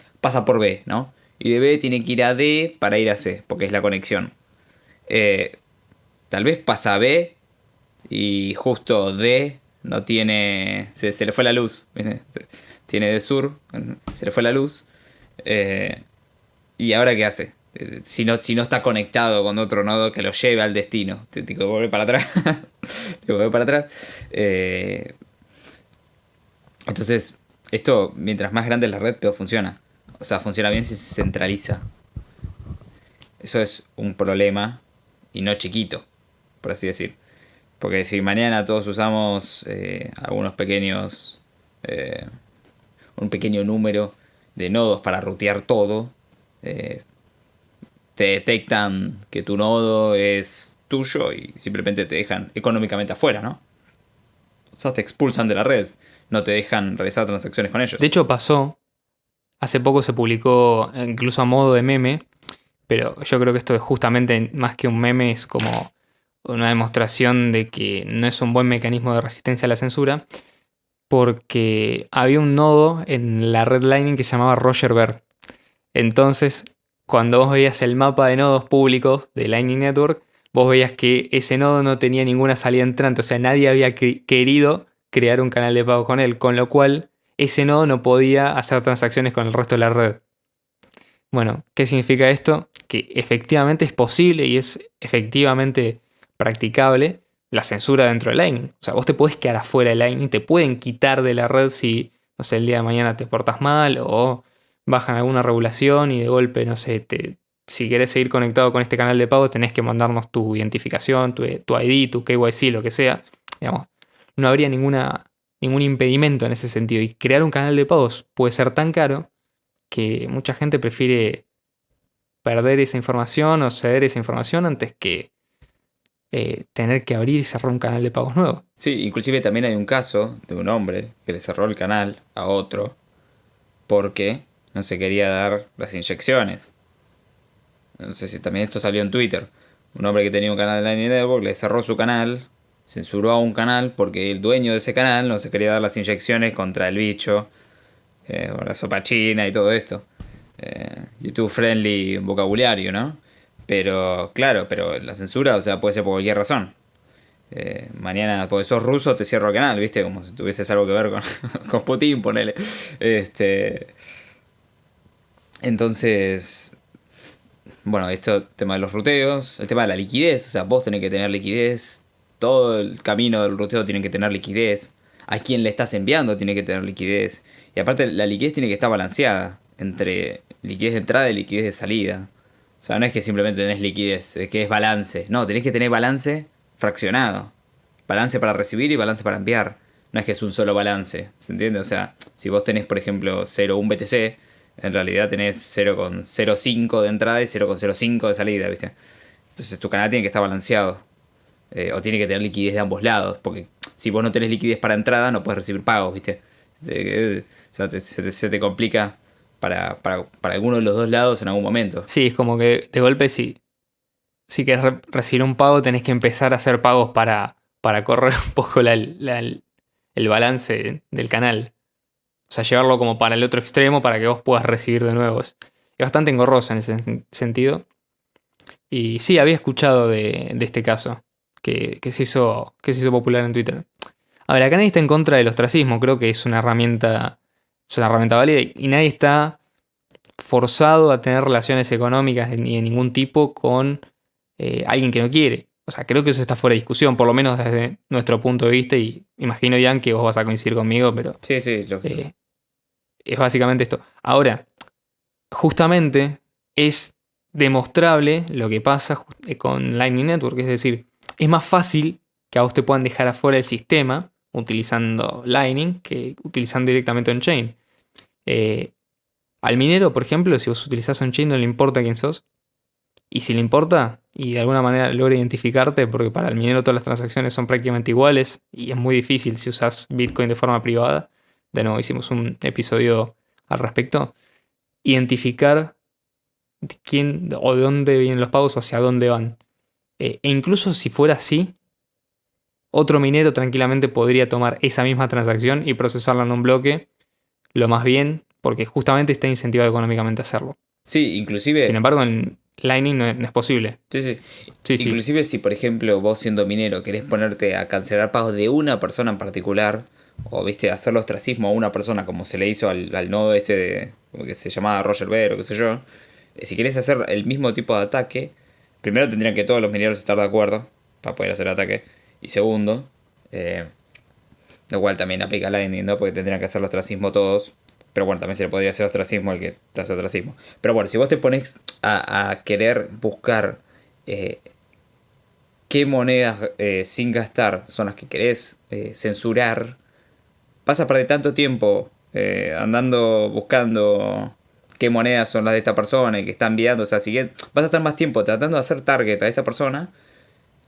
por B, ¿no? Y de B tiene que ir a D para ir a C, porque es la conexión. Tal vez pasa a B y justo D no tiene... Se le fue la luz. Tiene de sur, se le fue la luz. ¿Y ahora qué hace? Si no está conectado con otro nodo que lo lleve al destino. Te que volver para atrás. Te volver para atrás. Entonces, esto, mientras más grande es la red, peor funciona. O sea, funciona bien si se centraliza. Eso es un problema y no chiquito, por así decir. Porque si mañana todos usamos algunos pequeños... un pequeño número de nodos para rutear todo, te detectan que tu nodo es tuyo y simplemente te dejan económicamente afuera, ¿no? O sea, te expulsan de la red, no te dejan realizar transacciones con ellos. De hecho, pasó. Hace poco se publicó, incluso a modo de meme, pero yo creo que esto es justamente más que un meme, es como una demostración de que no es un buen mecanismo de resistencia a la censura, porque había un nodo en la red Lightning que se llamaba Roger Ver. Entonces, cuando vos veías el mapa de nodos públicos de Lightning Network, vos veías que ese nodo no tenía ninguna salida entrante, o sea, nadie había querido crear un canal de pago con él, con lo cual ese nodo no podía hacer transacciones con el resto de la red. Bueno, ¿qué significa esto? Que efectivamente es posible y es efectivamente practicable la censura dentro de Lightning. O sea, vos te podés quedar afuera de Lightning, te pueden quitar de la red si, no sé, el día de mañana te portas mal o bajan alguna regulación y de golpe, no sé, si querés seguir conectado con este canal de pago tenés que mandarnos tu identificación, tu ID, tu KYC, lo que sea. Digamos, no habría ningún impedimento en ese sentido. Y crear un canal de pagos puede ser tan caro que mucha gente prefiere perder esa información o ceder esa información antes que tener que abrir y cerrar un canal de pagos nuevo. Sí, inclusive también hay un caso de un hombre que le cerró el canal a otro porque no se quería dar las inyecciones. No sé si también esto salió en Twitter. Un hombre que tenía un canal de Lightning Network le cerró su canal, censuró a un canal porque el dueño de ese canal no se quería dar las inyecciones contra el bicho, o la sopa china y todo esto. YouTube friendly vocabulario, ¿no? Pero claro, pero la censura, o sea, puede ser por cualquier razón. Mañana, porque sos ruso, te cierro el canal, ¿viste? Como si tuvieses algo que ver con, con Putin, ponele. Entonces, bueno, esto, tema de los ruteos, el tema de la liquidez, o sea, vos tenés que tener liquidez, todo el camino del ruteo tiene que tener liquidez, a quien le estás enviando tiene que tener liquidez, y aparte la liquidez tiene que estar balanceada entre liquidez de entrada y liquidez de salida. O sea, no es que simplemente tenés liquidez, es que es balance. No, tenés que tener balance fraccionado. Balance para recibir y balance para enviar. No es que es un solo balance, ¿se entiende? O sea, si vos tenés, por ejemplo, 0,1 BTC, en realidad tenés 0,05 de entrada y 0,05 de salida, ¿viste? Entonces tu canal tiene que estar balanceado. O tiene que tener liquidez de ambos lados. Porque si vos no tenés liquidez para entrada, no puedes recibir pagos, ¿viste? O sea, se te complica para alguno de los dos lados en algún momento. Sí, es como que de golpe si querés recibir un pago tenés que empezar a hacer pagos para correr un poco el balance del canal. O sea, llevarlo como para el otro extremo para que vos puedas recibir de nuevo. Es bastante engorroso en ese sentido. Y sí, había escuchado de este caso que se hizo popular en Twitter. A ver, acá nadie está en contra del ostracismo. Creo que es una herramienta válida y nadie está forzado a tener relaciones económicas ni de ningún tipo con alguien que no quiere. O sea, creo que eso está fuera de discusión, por lo menos desde nuestro punto de vista. Y imagino, Ian, que vos vas a coincidir conmigo, pero Sí, sí, lógico. es básicamente esto. Ahora, justamente es demostrable lo que pasa con Lightning Network. Es decir, es más fácil que a vos te puedan dejar afuera del sistema utilizando Lightning que utilizando directamente on-chain. Al minero, por ejemplo, si vos utilizás on-chain no le importa quién sos. Y si le importa, y de alguna manera logra identificarte, porque para el minero todas las transacciones son prácticamente iguales y es muy difícil si usas Bitcoin de forma privada. De nuevo, hicimos un episodio al respecto. Identificar quién o de dónde vienen los pagos o hacia dónde van. E incluso si fuera así, otro minero tranquilamente podría tomar esa misma transacción y procesarla en un bloque lo más bien, porque justamente está incentivado económicamente a hacerlo. Sí, inclusive... Sin embargo, en Lightning no es posible. Sí, sí. Sí. Inclusive si, por ejemplo, vos siendo minero querés ponerte a cancelar pagos de una persona en particular, o viste, hacerle ostracismo a una persona como se le hizo al nodo este de, como que se llamaba Roger Ver o qué sé yo, si querés hacer el mismo tipo de ataque, primero tendrían que todos los mineros estar de acuerdo para poder hacer ataque, y segundo, lo cual también aplica a Lightning, ¿no? Porque tendrían que hacer el ostracismo todos. Pero bueno, también se le podría hacer ostracismo al que te hace ostracismo. Pero bueno, si vos te pones a querer buscar qué monedas sin gastar son las que querés censurar, vas a perder tanto tiempo andando buscando qué monedas son las de esta persona y que está enviando. O sea, vas a estar más tiempo tratando de hacer target a esta persona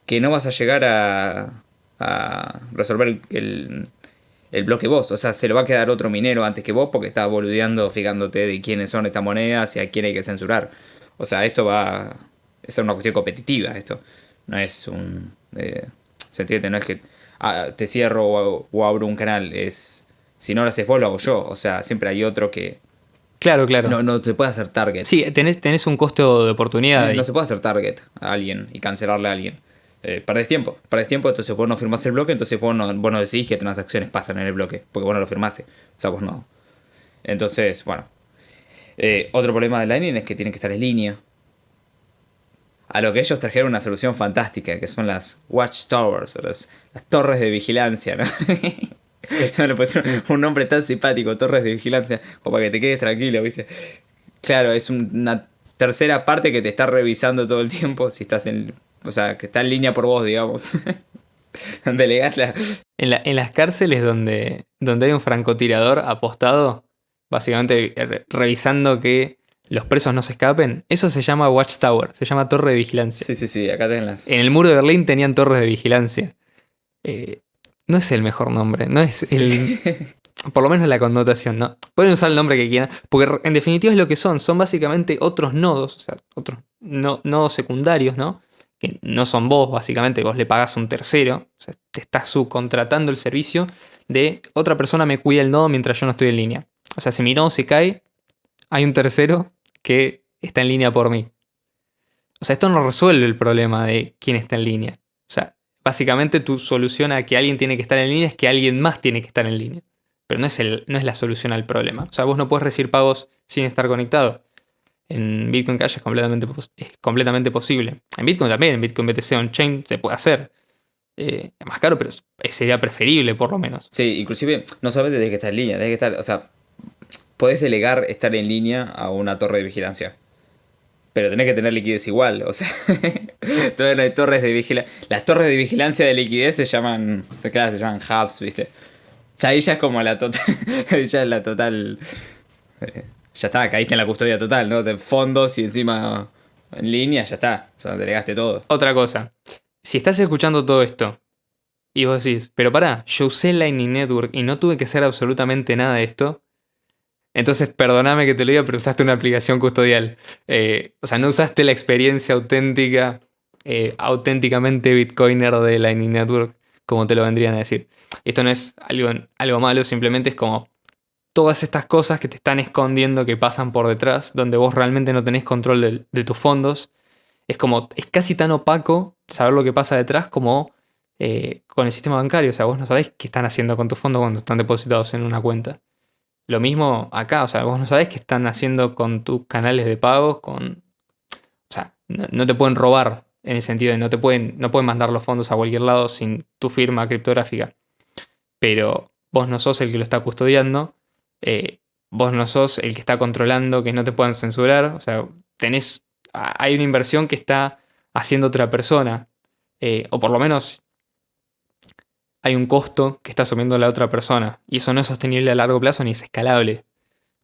que no vas a llegar a resolver el bloque vos. O sea, se lo va a quedar otro minero antes que vos porque está boludeando, fijándote de quiénes son estas monedas y a quién hay que censurar. O sea, esto va a ser una cuestión competitiva. Esto no es un... ¿se entiende? No es que te cierro o abro un canal. Es... Si no lo haces vos, lo hago yo. O sea, siempre hay otro que... Claro. No se puede hacer target. Sí, tenés un costo de oportunidad ahí. No se puede hacer target a alguien y cancelarle a alguien. perdés tiempo. Perdés tiempo, entonces vos no firmás el bloque, entonces vos no decidís qué transacciones pasan en el bloque, porque vos no lo firmaste. O sea, vos no. Entonces, bueno. Otro problema de Lightning es que tiene que estar en línea. A lo que ellos trajeron una solución fantástica, que son las Watchtowers, o las torres de vigilancia, ¿no? No le pusieron un nombre tan simpático, torres de vigilancia, o para que te quedes tranquilo, ¿viste? Claro, es una tercera parte que te está revisando todo el tiempo si estás en... O sea, que está en línea por vos, digamos. Delegás la... En las cárceles donde hay un francotirador apostado, básicamente revisando que los presos no se escapen, eso se llama Watchtower, se llama torre de vigilancia. Sí, acá tenés. En el muro de Berlín tenían torres de vigilancia. No es el mejor nombre, no es el... Por lo menos la connotación, ¿no? Pueden usar el nombre que quieran, porque en definitiva es lo que son básicamente otros nodos, o sea, otros nodos secundarios, ¿no? Que no son vos, básicamente, vos le pagás a un tercero, o sea, te estás subcontratando el servicio de otra persona me cuida el nodo mientras yo no estoy en línea. O sea, si mi nodo se cae, hay un tercero que está en línea por mí. O sea, esto no resuelve el problema de quién está en línea. O sea, básicamente tu solución a que alguien tiene que estar en línea es que alguien más tiene que estar en línea. Pero no es la solución al problema. O sea, vos no puedes recibir pagos sin estar conectado. En Bitcoin Cash es completamente posible. En Bitcoin también, en Bitcoin BTC on-chain se puede hacer. Es más caro, pero sería preferible por lo menos. Sí, inclusive no solamente tenés que estar en línea, tenés que estar, o sea, podés delegar estar en línea a una torre de vigilancia. Pero tenés que tener liquidez igual, o sea, todavía no hay torres de vigilancia. Las torres de vigilancia de liquidez se llaman hubs, ¿viste? Ya ahí ya es como la total, ya es la total, ya está, caíste en la custodia total, ¿no? De fondos y encima en línea, ya está, o sea, delegaste todo. Otra cosa, si estás escuchando todo esto y vos decís, pero pará, yo usé Lightning Network y no tuve que hacer absolutamente nada de esto, entonces perdóname que te lo diga, pero usaste una aplicación custodial. O sea, no usaste la experiencia auténtica, auténticamente bitcoiner de Lightning Network, como te lo vendrían a decir. Esto no es algo malo, simplemente es como todas estas cosas que te están escondiendo que pasan por detrás, donde vos realmente no tenés control de tus fondos. Es casi tan opaco saber lo que pasa detrás como con el sistema bancario. O sea, vos no sabés qué están haciendo con tus fondos cuando están depositados en una cuenta. Lo mismo acá, o sea, vos no sabés qué están haciendo con tus canales de pagos, o sea, no te pueden robar en el sentido de no pueden mandar los fondos a cualquier lado sin tu firma criptográfica. Pero vos no sos el que lo está custodiando, vos no sos el que está controlando que no te puedan censurar, o sea, hay una inversión que está haciendo otra persona, o por lo menos hay un costo que está asumiendo la otra persona, y eso no es sostenible a largo plazo ni es escalable.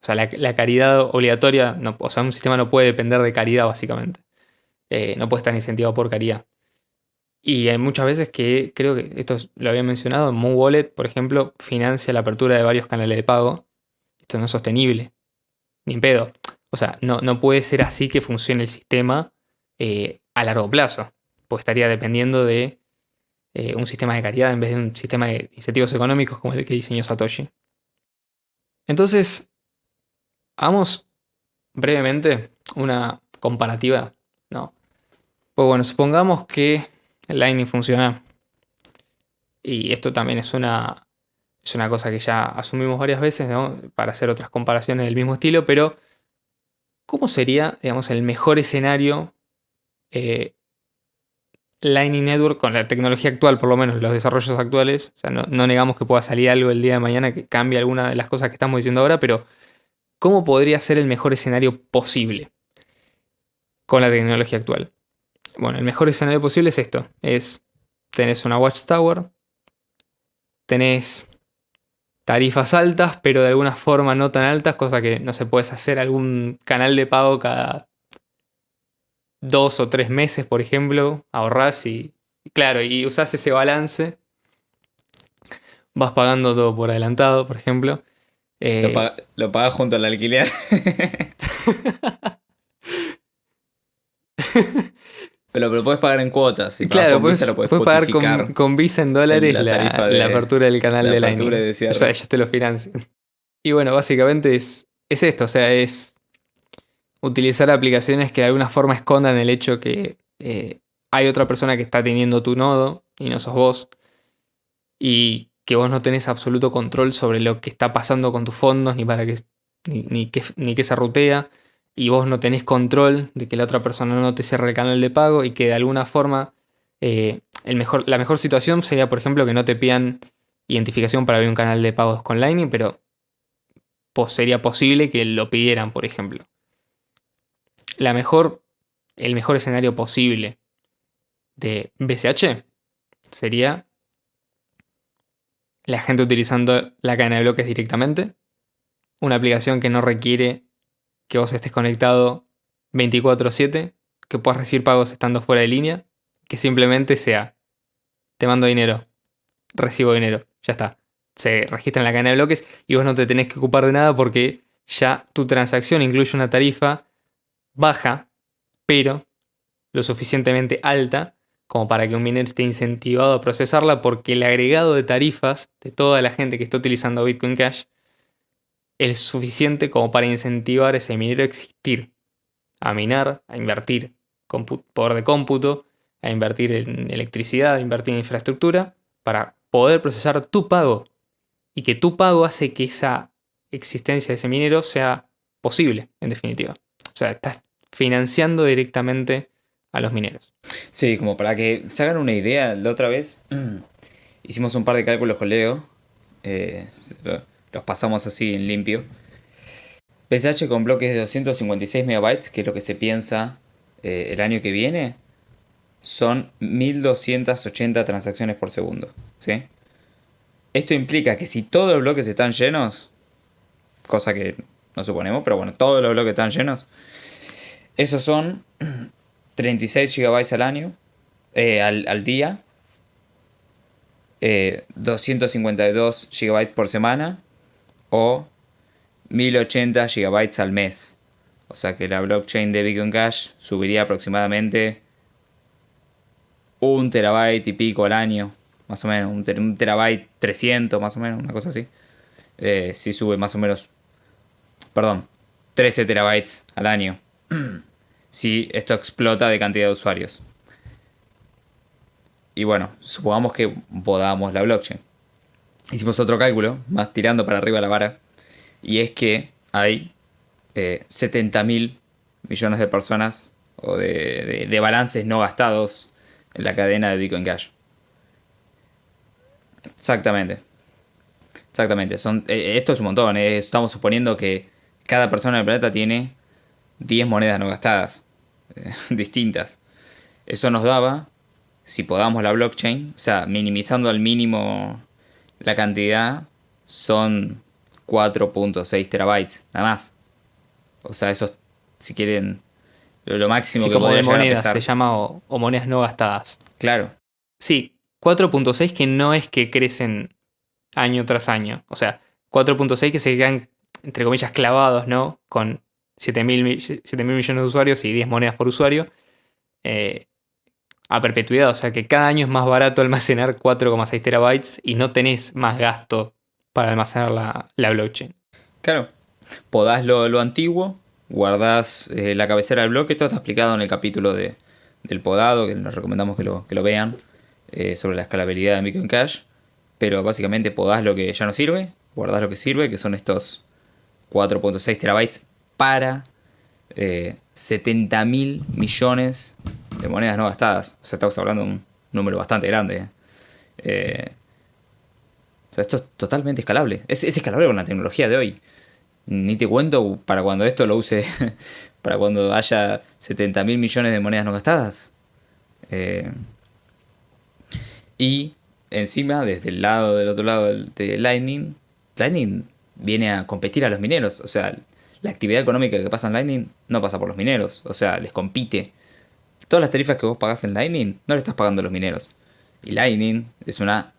O sea, la caridad obligatoria, o sea, un sistema no puede depender de caridad, básicamente. No puede estar incentivado por caridad. Y hay muchas veces que, creo que esto lo había mencionado, Moon Wallet, por ejemplo, financia la apertura de varios canales de pago. Esto no es sostenible, ni en pedo. O sea, no puede ser así que funcione el sistema a largo plazo, porque estaría dependiendo de un sistema de caridad en vez de un sistema de incentivos económicos como el que diseñó Satoshi. Entonces, hagamos brevemente una comparativa, ¿no? Pues bueno, supongamos que Lightning funciona, y esto también es una cosa que ya asumimos varias veces, ¿no? Para hacer otras comparaciones del mismo estilo, pero ¿cómo sería, digamos, el mejor escenario Lightning Network con la tecnología actual, por lo menos los desarrollos actuales? O sea, no negamos que pueda salir algo el día de mañana que cambie alguna de las cosas que estamos diciendo ahora, pero ¿cómo podría ser el mejor escenario posible con la tecnología actual? Bueno, el mejor escenario posible es esto. Tenés una Watchtower, tenés tarifas altas, pero de alguna forma no tan altas, cosa que no se puedes hacer algún canal de pago cada 2 o 3 meses, por ejemplo, ahorrás y claro, y usás ese balance, vas pagando todo por adelantado, por ejemplo. Lo pagás junto al alquiler. Pero lo puedes pagar en cuotas. Si claro, con Visa, lo puedes pagar potificar con Visa en dólares la apertura del canal de Lightning. De o sea, ellos te lo financian. Y bueno, básicamente es esto, o sea, es utilizar aplicaciones que de alguna forma escondan el hecho que hay otra persona que está teniendo tu nodo y no sos vos, y que vos no tenés absoluto control sobre lo que está pasando con tus fondos, ni para qué, ni qué se rutea, y vos no tenés control de que la otra persona no te cierre el canal de pago y que de alguna forma la mejor situación sería, por ejemplo, que no te pidan identificación para abrir un canal de pagos con Lightning, pero sería posible que lo pidieran, por ejemplo. El mejor escenario posible de BCH sería la gente utilizando la cadena de bloques directamente, una aplicación que no requiere que vos estés conectado 24/7, que puedas recibir pagos estando fuera de línea, que simplemente sea, te mando dinero, recibo dinero, ya está. Se registra en la cadena de bloques y vos no te tenés que ocupar de nada porque ya tu transacción incluye una tarifa baja, pero lo suficientemente alta como para que un minero esté incentivado a procesarla, porque el agregado de tarifas de toda la gente que está utilizando Bitcoin Cash es suficiente como para incentivar a ese minero a existir, a minar, a invertir poder de cómputo, a invertir en electricidad, a invertir en infraestructura, para poder procesar tu pago. Y que tu pago hace que esa existencia de ese minero sea posible, en definitiva. O sea, estás financiando directamente a los mineros. Sí, como para que se hagan una idea, la otra vez hicimos un par de cálculos con Leo, eh, los pasamos así en limpio. PSH con bloques de 256 megabytes, que es lo que se piensa el año que viene, son 1280 transacciones por segundo. ¿Sí? Esto implica que si todos los bloques están llenos, cosa que no suponemos, pero bueno, todos los bloques están llenos, esos son 36 GB al año, al día, 252 GB por semana o 1080 GB al mes. O sea que la blockchain de Bitcoin Cash subiría aproximadamente 1 terabyte y pico al año, más o menos, un terabyte 300 más o menos, una cosa así. Si sube más o menos, perdón, 13 terabytes al año. Si esto explota de cantidad de usuarios. Y bueno, supongamos que podamos la blockchain. Hicimos otro cálculo, más tirando para arriba la vara. Y es que hay 70.000 millones de personas o de balances no gastados en la cadena de Bitcoin Cash. Exactamente. Exactamente. Esto es un montón. Estamos suponiendo que cada persona del planeta tiene 10 monedas no gastadas distintas. Eso nos daba, si podamos la blockchain, o sea, minimizando al mínimo la cantidad, son 4.6 terabytes, nada más. O sea, eso, si quieren, lo máximo Sí, que como podría de llegar a monedas pesar. se llama, o monedas no gastadas. Claro, Sí, 4.6 que no es que crecen año tras año. O sea, 4.6 que se quedan, entre comillas, clavados, ¿no? Con 7.000 millones de usuarios y 10 monedas por usuario. A perpetuidad. O sea que cada año es más barato almacenar 4,6 terabytes y no tenés más gasto para almacenar la blockchain. claro. Podás lo antiguo, guardás la cabecera del bloque, todo está explicado en el capítulo del podado, que les recomendamos que lo vean, sobre la escalabilidad de Bitcoin Cash. Pero básicamente podás lo que ya no sirve, guardás lo que sirve, que son estos 4.6 terabytes para 70.000 millones de monedas no gastadas. O sea, estamos hablando de un número bastante grande. O sea, esto es totalmente escalable. Es escalable con la tecnología de hoy. Ni te cuento para cuando esto lo use, para cuando haya 70.000 millones de monedas no gastadas. Y encima, desde el lado del otro lado de Lightning, Lightning viene a competir a los mineros. O sea, la actividad económica que pasa en Lightning no pasa por los mineros. O sea, les compite. Todas las tarifas que vos pagás en Lightning no le estás pagando a los mineros. Y Lightning es una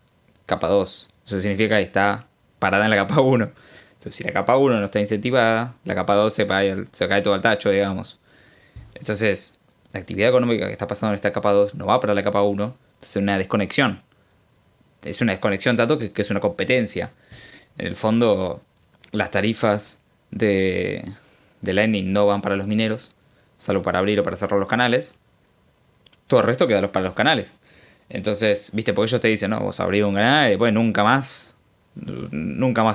capa 2. Eso significa que está parada en la capa 1. Entonces, si la capa 1 no está incentivada, la capa 2 se cae todo al tacho, digamos. Entonces, la actividad económica que está pasando en esta capa 2 no va para la capa 1. Entonces, es una desconexión. Es una desconexión tanto que es una competencia. En el fondo, las tarifas de Lightning no van para los mineros, salvo para abrir o para cerrar los canales. Todo el resto queda para los canales. Entonces, viste, porque ellos te dicen, no, vos abrís un canal y después nunca más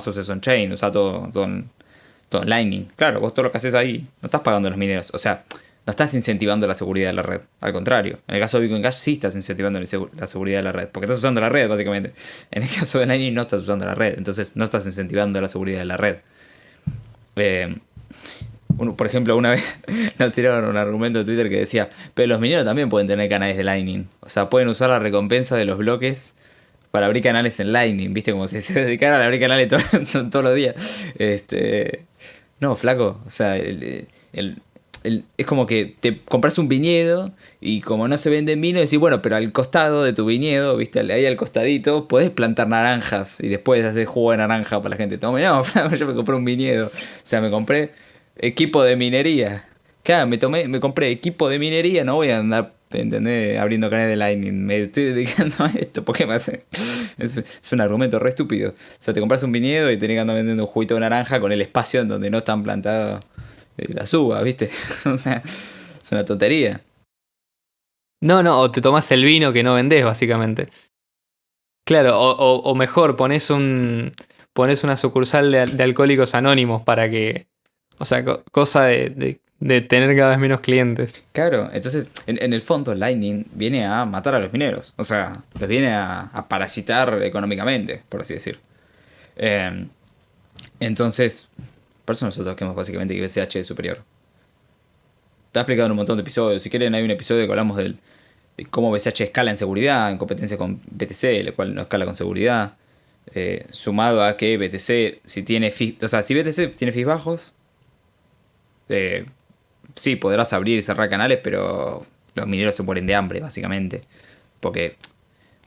uses on-chain, usa todo en Lightning. Claro, vos todo lo que haces ahí, no estás pagando los mineros. O sea, no estás incentivando la seguridad de la red. Al contrario, en el caso de Bitcoin Cash sí estás incentivando la seguridad de la red. Porque estás usando la red, básicamente. En el caso de Lightning no estás usando la red. Entonces no estás incentivando la seguridad de la red. Por ejemplo, una vez nos tiraron un argumento de Twitter que decía, pero los mineros también pueden tener canales de Lightning. O sea, pueden usar la recompensa de los bloques para abrir canales en Lightning, ¿viste? Como si se dedicara a abrir canales todos los días. No, flaco. O sea, es como que te compras un viñedo y como no se venden vino, decís, bueno, pero al costado de tu viñedo, ¿viste? Ahí al costadito, podés plantar naranjas y después hacer jugo de naranja para la gente. Tome, no, flaco, yo me compré un viñedo. O sea, me compré equipo de minería. Claro, me compré equipo de minería, no voy a andar, ¿entendés? Abriendo canales de Lightning. Me estoy dedicando a esto. ¿Por qué me hace? Es un argumento re estúpido. O sea, te compras un viñedo y tenés que andar vendiendo un juguito de naranja con el espacio en donde no están plantadas las uvas, ¿viste? O sea, es una tontería. No, o te tomás el vino que no vendés, básicamente. Claro, o mejor, pones una sucursal de Alcohólicos Anónimos para que. O sea, cosa de tener cada vez menos clientes. Claro, entonces, en el fondo, Lightning viene a matar a los mineros. O sea, los viene a parasitar económicamente, por así decir. Entonces, por eso nosotros queremos básicamente que BCH es superior. Está explicado en un montón de episodios. Si quieren, hay un episodio que hablamos de cómo BCH escala en seguridad, en competencia con BTC, el cual no escala con seguridad. Sumado a que BTC, si tiene fees, o sea, si BTC tiene fees bajos, sí, podrás abrir y cerrar canales, pero los mineros se mueren de hambre, básicamente. Porque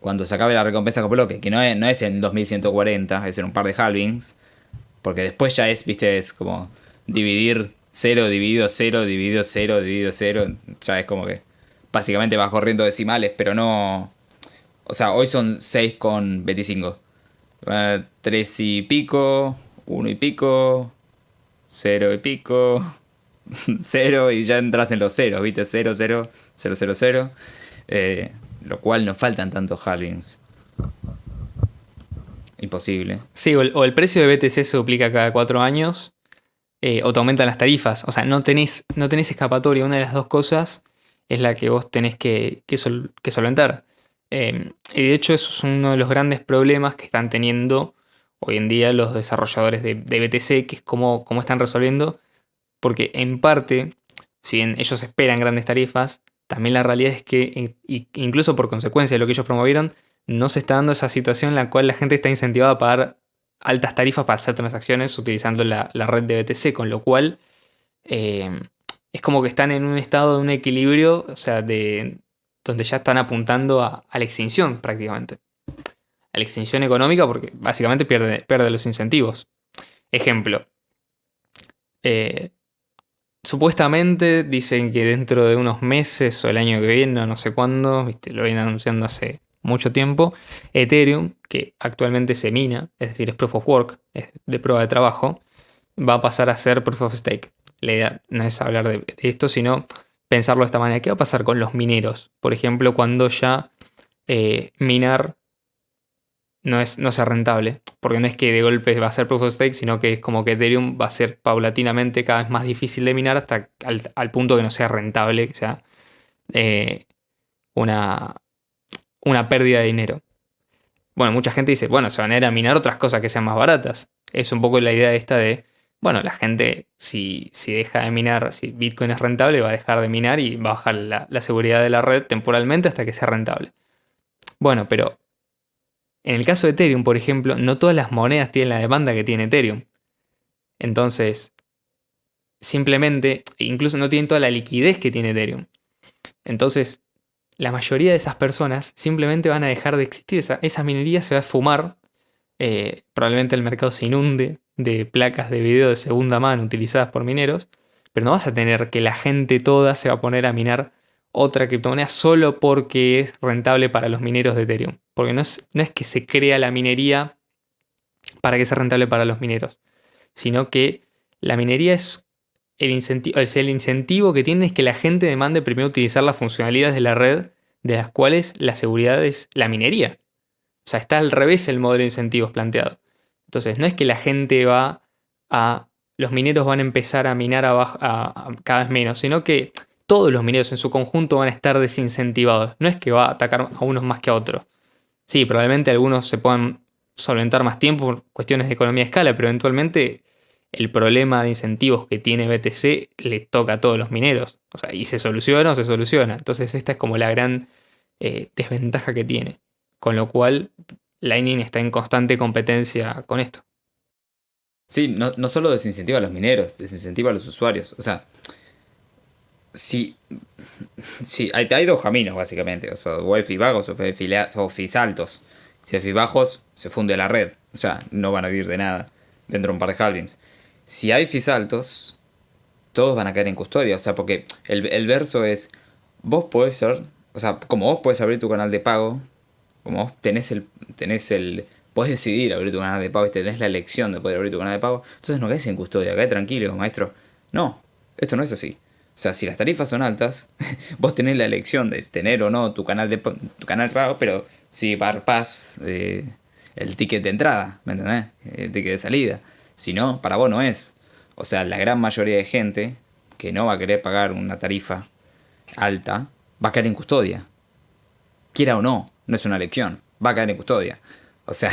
cuando se acabe la recompensa con bloque, que no es en 2140, es en un par de halvings, porque después ya es, viste, es como dividir 0 dividido 0 dividido 0 dividido 0, ya es como que básicamente vas corriendo decimales, pero no. O sea, hoy son 6,25. 3 y pico, 1 y pico, 0 y pico, 0 y ya entras en los ceros, ¿viste? 0, 0, 0, 0, 0. Lo cual no faltan tantos halvings. Imposible. Sí, o el precio de BTC se duplica cada 4 años, o te aumentan las tarifas. O sea, no tenés escapatoria. Una de las dos cosas es la que vos tenés que solventar. Y de hecho, eso es uno de los grandes problemas que están teniendo hoy en día los desarrolladores de BTC, que es cómo están resolviendo. Porque en parte, si bien ellos esperan grandes tarifas, también la realidad es que, incluso por consecuencia de lo que ellos promovieron, no se está dando esa situación en la cual la gente está incentivada a pagar altas tarifas para hacer transacciones utilizando la red de BTC, con lo cual es como que están en un estado de un equilibrio, o sea, donde ya están apuntando a la extinción prácticamente. A la extinción económica porque básicamente pierde los incentivos. Ejemplo. Supuestamente dicen que dentro de unos meses o el año que viene, no sé cuándo, ¿viste? Lo vienen anunciando hace mucho tiempo, Ethereum, que actualmente se mina, es decir, es Proof of Work, es de prueba de trabajo, va a pasar a ser Proof of Stake. La idea no es hablar de esto, sino pensarlo de esta manera. ¿Qué va a pasar con los mineros? Por ejemplo, cuando ya minar no sea rentable, porque no es que de golpe va a ser Proof of Stake, sino que es como que Ethereum va a ser paulatinamente cada vez más difícil de minar hasta al punto que no sea rentable, que sea una pérdida de dinero. Bueno, mucha gente dice, bueno, se van a ir a minar otras cosas que sean más baratas. Es un poco la idea esta de, bueno, la gente si deja de minar, si Bitcoin es rentable, va a dejar de minar y va a bajar la seguridad de la red temporalmente hasta que sea rentable. Bueno, pero en el caso de Ethereum, por ejemplo, no todas las monedas tienen la demanda que tiene Ethereum. Entonces, simplemente, incluso no tienen toda la liquidez que tiene Ethereum. Entonces, la mayoría de esas personas simplemente van a dejar de existir. Esa minería se va a esfumar. Probablemente el mercado se inunde de placas de video de segunda mano utilizadas por mineros. Pero no vas a tener que la gente toda se va a poner a minar otra criptomoneda solo porque es rentable para los mineros de Ethereum. Porque no es que se crea la minería para que sea rentable para los mineros, sino que la minería es el incentivo que tiene es que la gente demande primero utilizar las funcionalidades de la red de las cuales la seguridad es la minería. O sea, está al revés el modelo de incentivos planteado. Entonces, no es que la gente los mineros van a empezar a minar cada vez menos, sino que todos los mineros en su conjunto van a estar desincentivados. No es que va a atacar a unos más que a otros. Sí, probablemente algunos se puedan solventar más tiempo por cuestiones de economía de escala, pero eventualmente el problema de incentivos que tiene BTC le toca a todos los mineros. O sea, y se soluciona o se soluciona. Entonces esta es como la gran desventaja que tiene. Con lo cual, Lightning está en constante competencia con esto. Sí, no solo desincentiva a los mineros, desincentiva a los usuarios. O sea, sí, sí hay dos caminos básicamente. O sea, o FI bajos o FIs altos. Si hay FI bajos, se funde la red. O sea, no van a vivir de nada dentro de un par de halvings. Si hay FIs altos, todos van a caer en custodia. O sea, porque el verso es, vos podés ser, o sea, como vos podés abrir tu canal de pago, como vos podés decidir abrir tu canal de pago y tenés la elección de poder abrir tu canal de pago, entonces no caes en custodia, caes tranquilo, maestro. No, esto no es así. O sea, si las tarifas son altas, vos tenés la elección de tener o no tu canal de pago, pero si barpás el ticket de entrada, ¿me entendés? El ticket de salida. Si no, para vos no es. O sea, la gran mayoría de gente que no va a querer pagar una tarifa alta va a caer en custodia. Quiera o no, no es una elección, va a caer en custodia. O sea,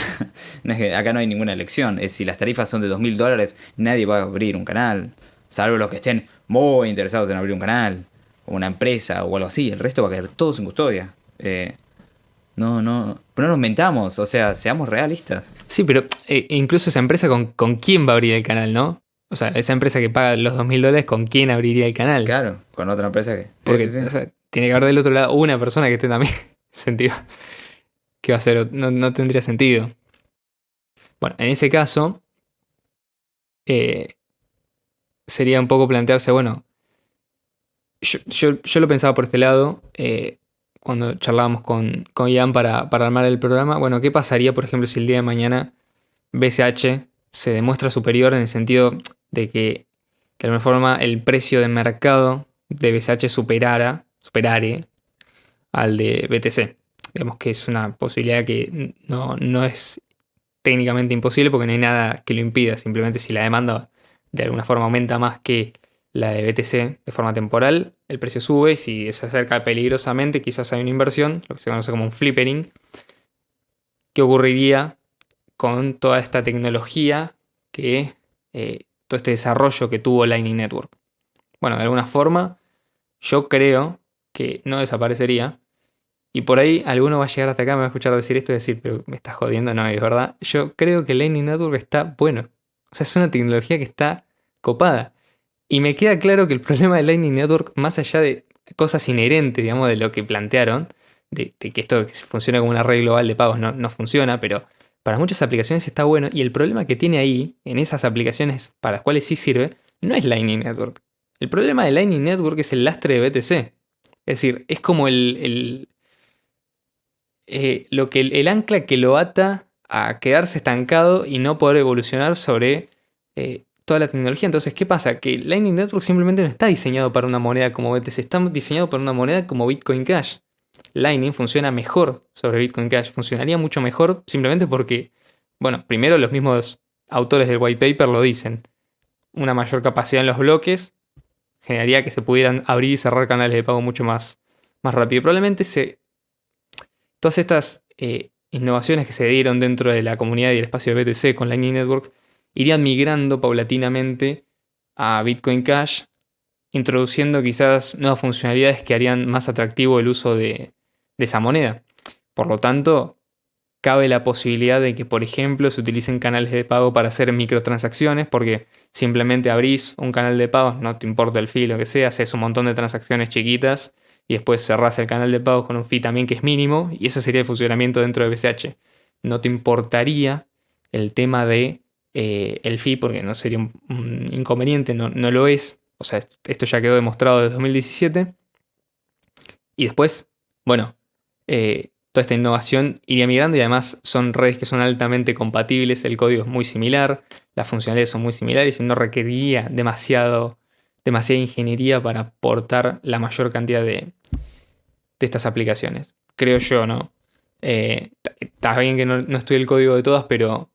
no es que acá no hay ninguna elección. Es si las tarifas son de $2.000, nadie va a abrir un canal. Salvo los que estén muy interesados en abrir un canal, o una empresa o algo así. El resto va a caer todos en custodia. Pero no nos mentamos, o sea, seamos realistas. Sí, pero incluso esa empresa con quién va a abrir el canal, ¿no? O sea, esa empresa que paga los $2.000, ¿con quién abriría el canal? Claro, con otra empresa que... Porque sí. o sea, tiene que haber del otro lado una persona que esté también sentido. ¿Qué va a hacer? No tendría sentido. Bueno, en ese caso, sería un poco plantearse, bueno, yo lo pensaba por este lado, cuando charlábamos con Ian para armar el programa. Bueno, ¿qué pasaría, por ejemplo, si el día de mañana BCH se demuestra superior en el sentido de que de alguna forma el precio de mercado de BCH superare al de BTC? Digamos que es una posibilidad que no es técnicamente imposible porque no hay nada que lo impida. Simplemente si la demanda de alguna forma aumenta más que la de BTC de forma temporal, el precio sube, y si se acerca peligrosamente, quizás hay una inversión, lo que se conoce como un flippering. ¿Qué ocurriría con toda esta tecnología todo este desarrollo que tuvo Lightning Network? Bueno, de alguna forma, yo creo que no desaparecería. Y por ahí alguno va a llegar hasta acá, me va a escuchar decir esto y decir, pero me estás jodiendo, no, es verdad. Yo creo que Lightning Network está bueno. O sea, es una tecnología que está copada. Y me queda claro que el problema de Lightning Network, más allá de cosas inherentes, digamos, de lo que plantearon, de que esto que funciona como una red global de pagos no funciona, pero para muchas aplicaciones está bueno. Y el problema que tiene ahí, en esas aplicaciones para las cuales sí sirve, no es Lightning Network. El problema de Lightning Network es el lastre de BTC. Es decir, es como el ancla que lo ata a quedarse estancado y no poder evolucionar sobre toda la tecnología. Entonces, ¿qué pasa? Que Lightning Network simplemente no está diseñado para una moneda como BTC, está diseñado para una moneda como Bitcoin Cash. Lightning funciona mejor sobre Bitcoin Cash, funcionaría mucho mejor simplemente porque, bueno, primero los mismos autores del white paper lo dicen. Una mayor capacidad en los bloques generaría que se pudieran abrir y cerrar canales de pago mucho más rápido. Probablemente todas estas innovaciones que se dieron dentro de la comunidad y el espacio de BTC con Lightning Network irían migrando paulatinamente a Bitcoin Cash, introduciendo quizás nuevas funcionalidades que harían más atractivo el uso de esa moneda. Por lo tanto, cabe la posibilidad de que, por ejemplo, se utilicen canales de pago para hacer microtransacciones, porque simplemente abrís un canal de pago, no te importa el fee, lo que sea, haces un montón de transacciones chiquitas y después cerrás el canal de pago con un fee también que es mínimo, y ese sería el funcionamiento dentro de BCH. No te importaría el tema de el fee, porque no sería un inconveniente, no lo es. O sea, esto ya quedó demostrado desde 2017. Y después, bueno, toda esta innovación iría migrando, y además son redes que son altamente compatibles, el código es muy similar, las funcionalidades son muy similares y no requeriría demasiada ingeniería para aportar la mayor cantidad de estas aplicaciones. Creo yo, ¿no? Está bien que no estudie el código de todas, pero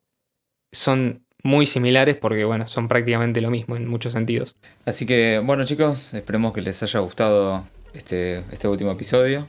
son muy similares porque, bueno, son prácticamente lo mismo en muchos sentidos. Así que, bueno chicos, esperemos que les haya gustado este último episodio.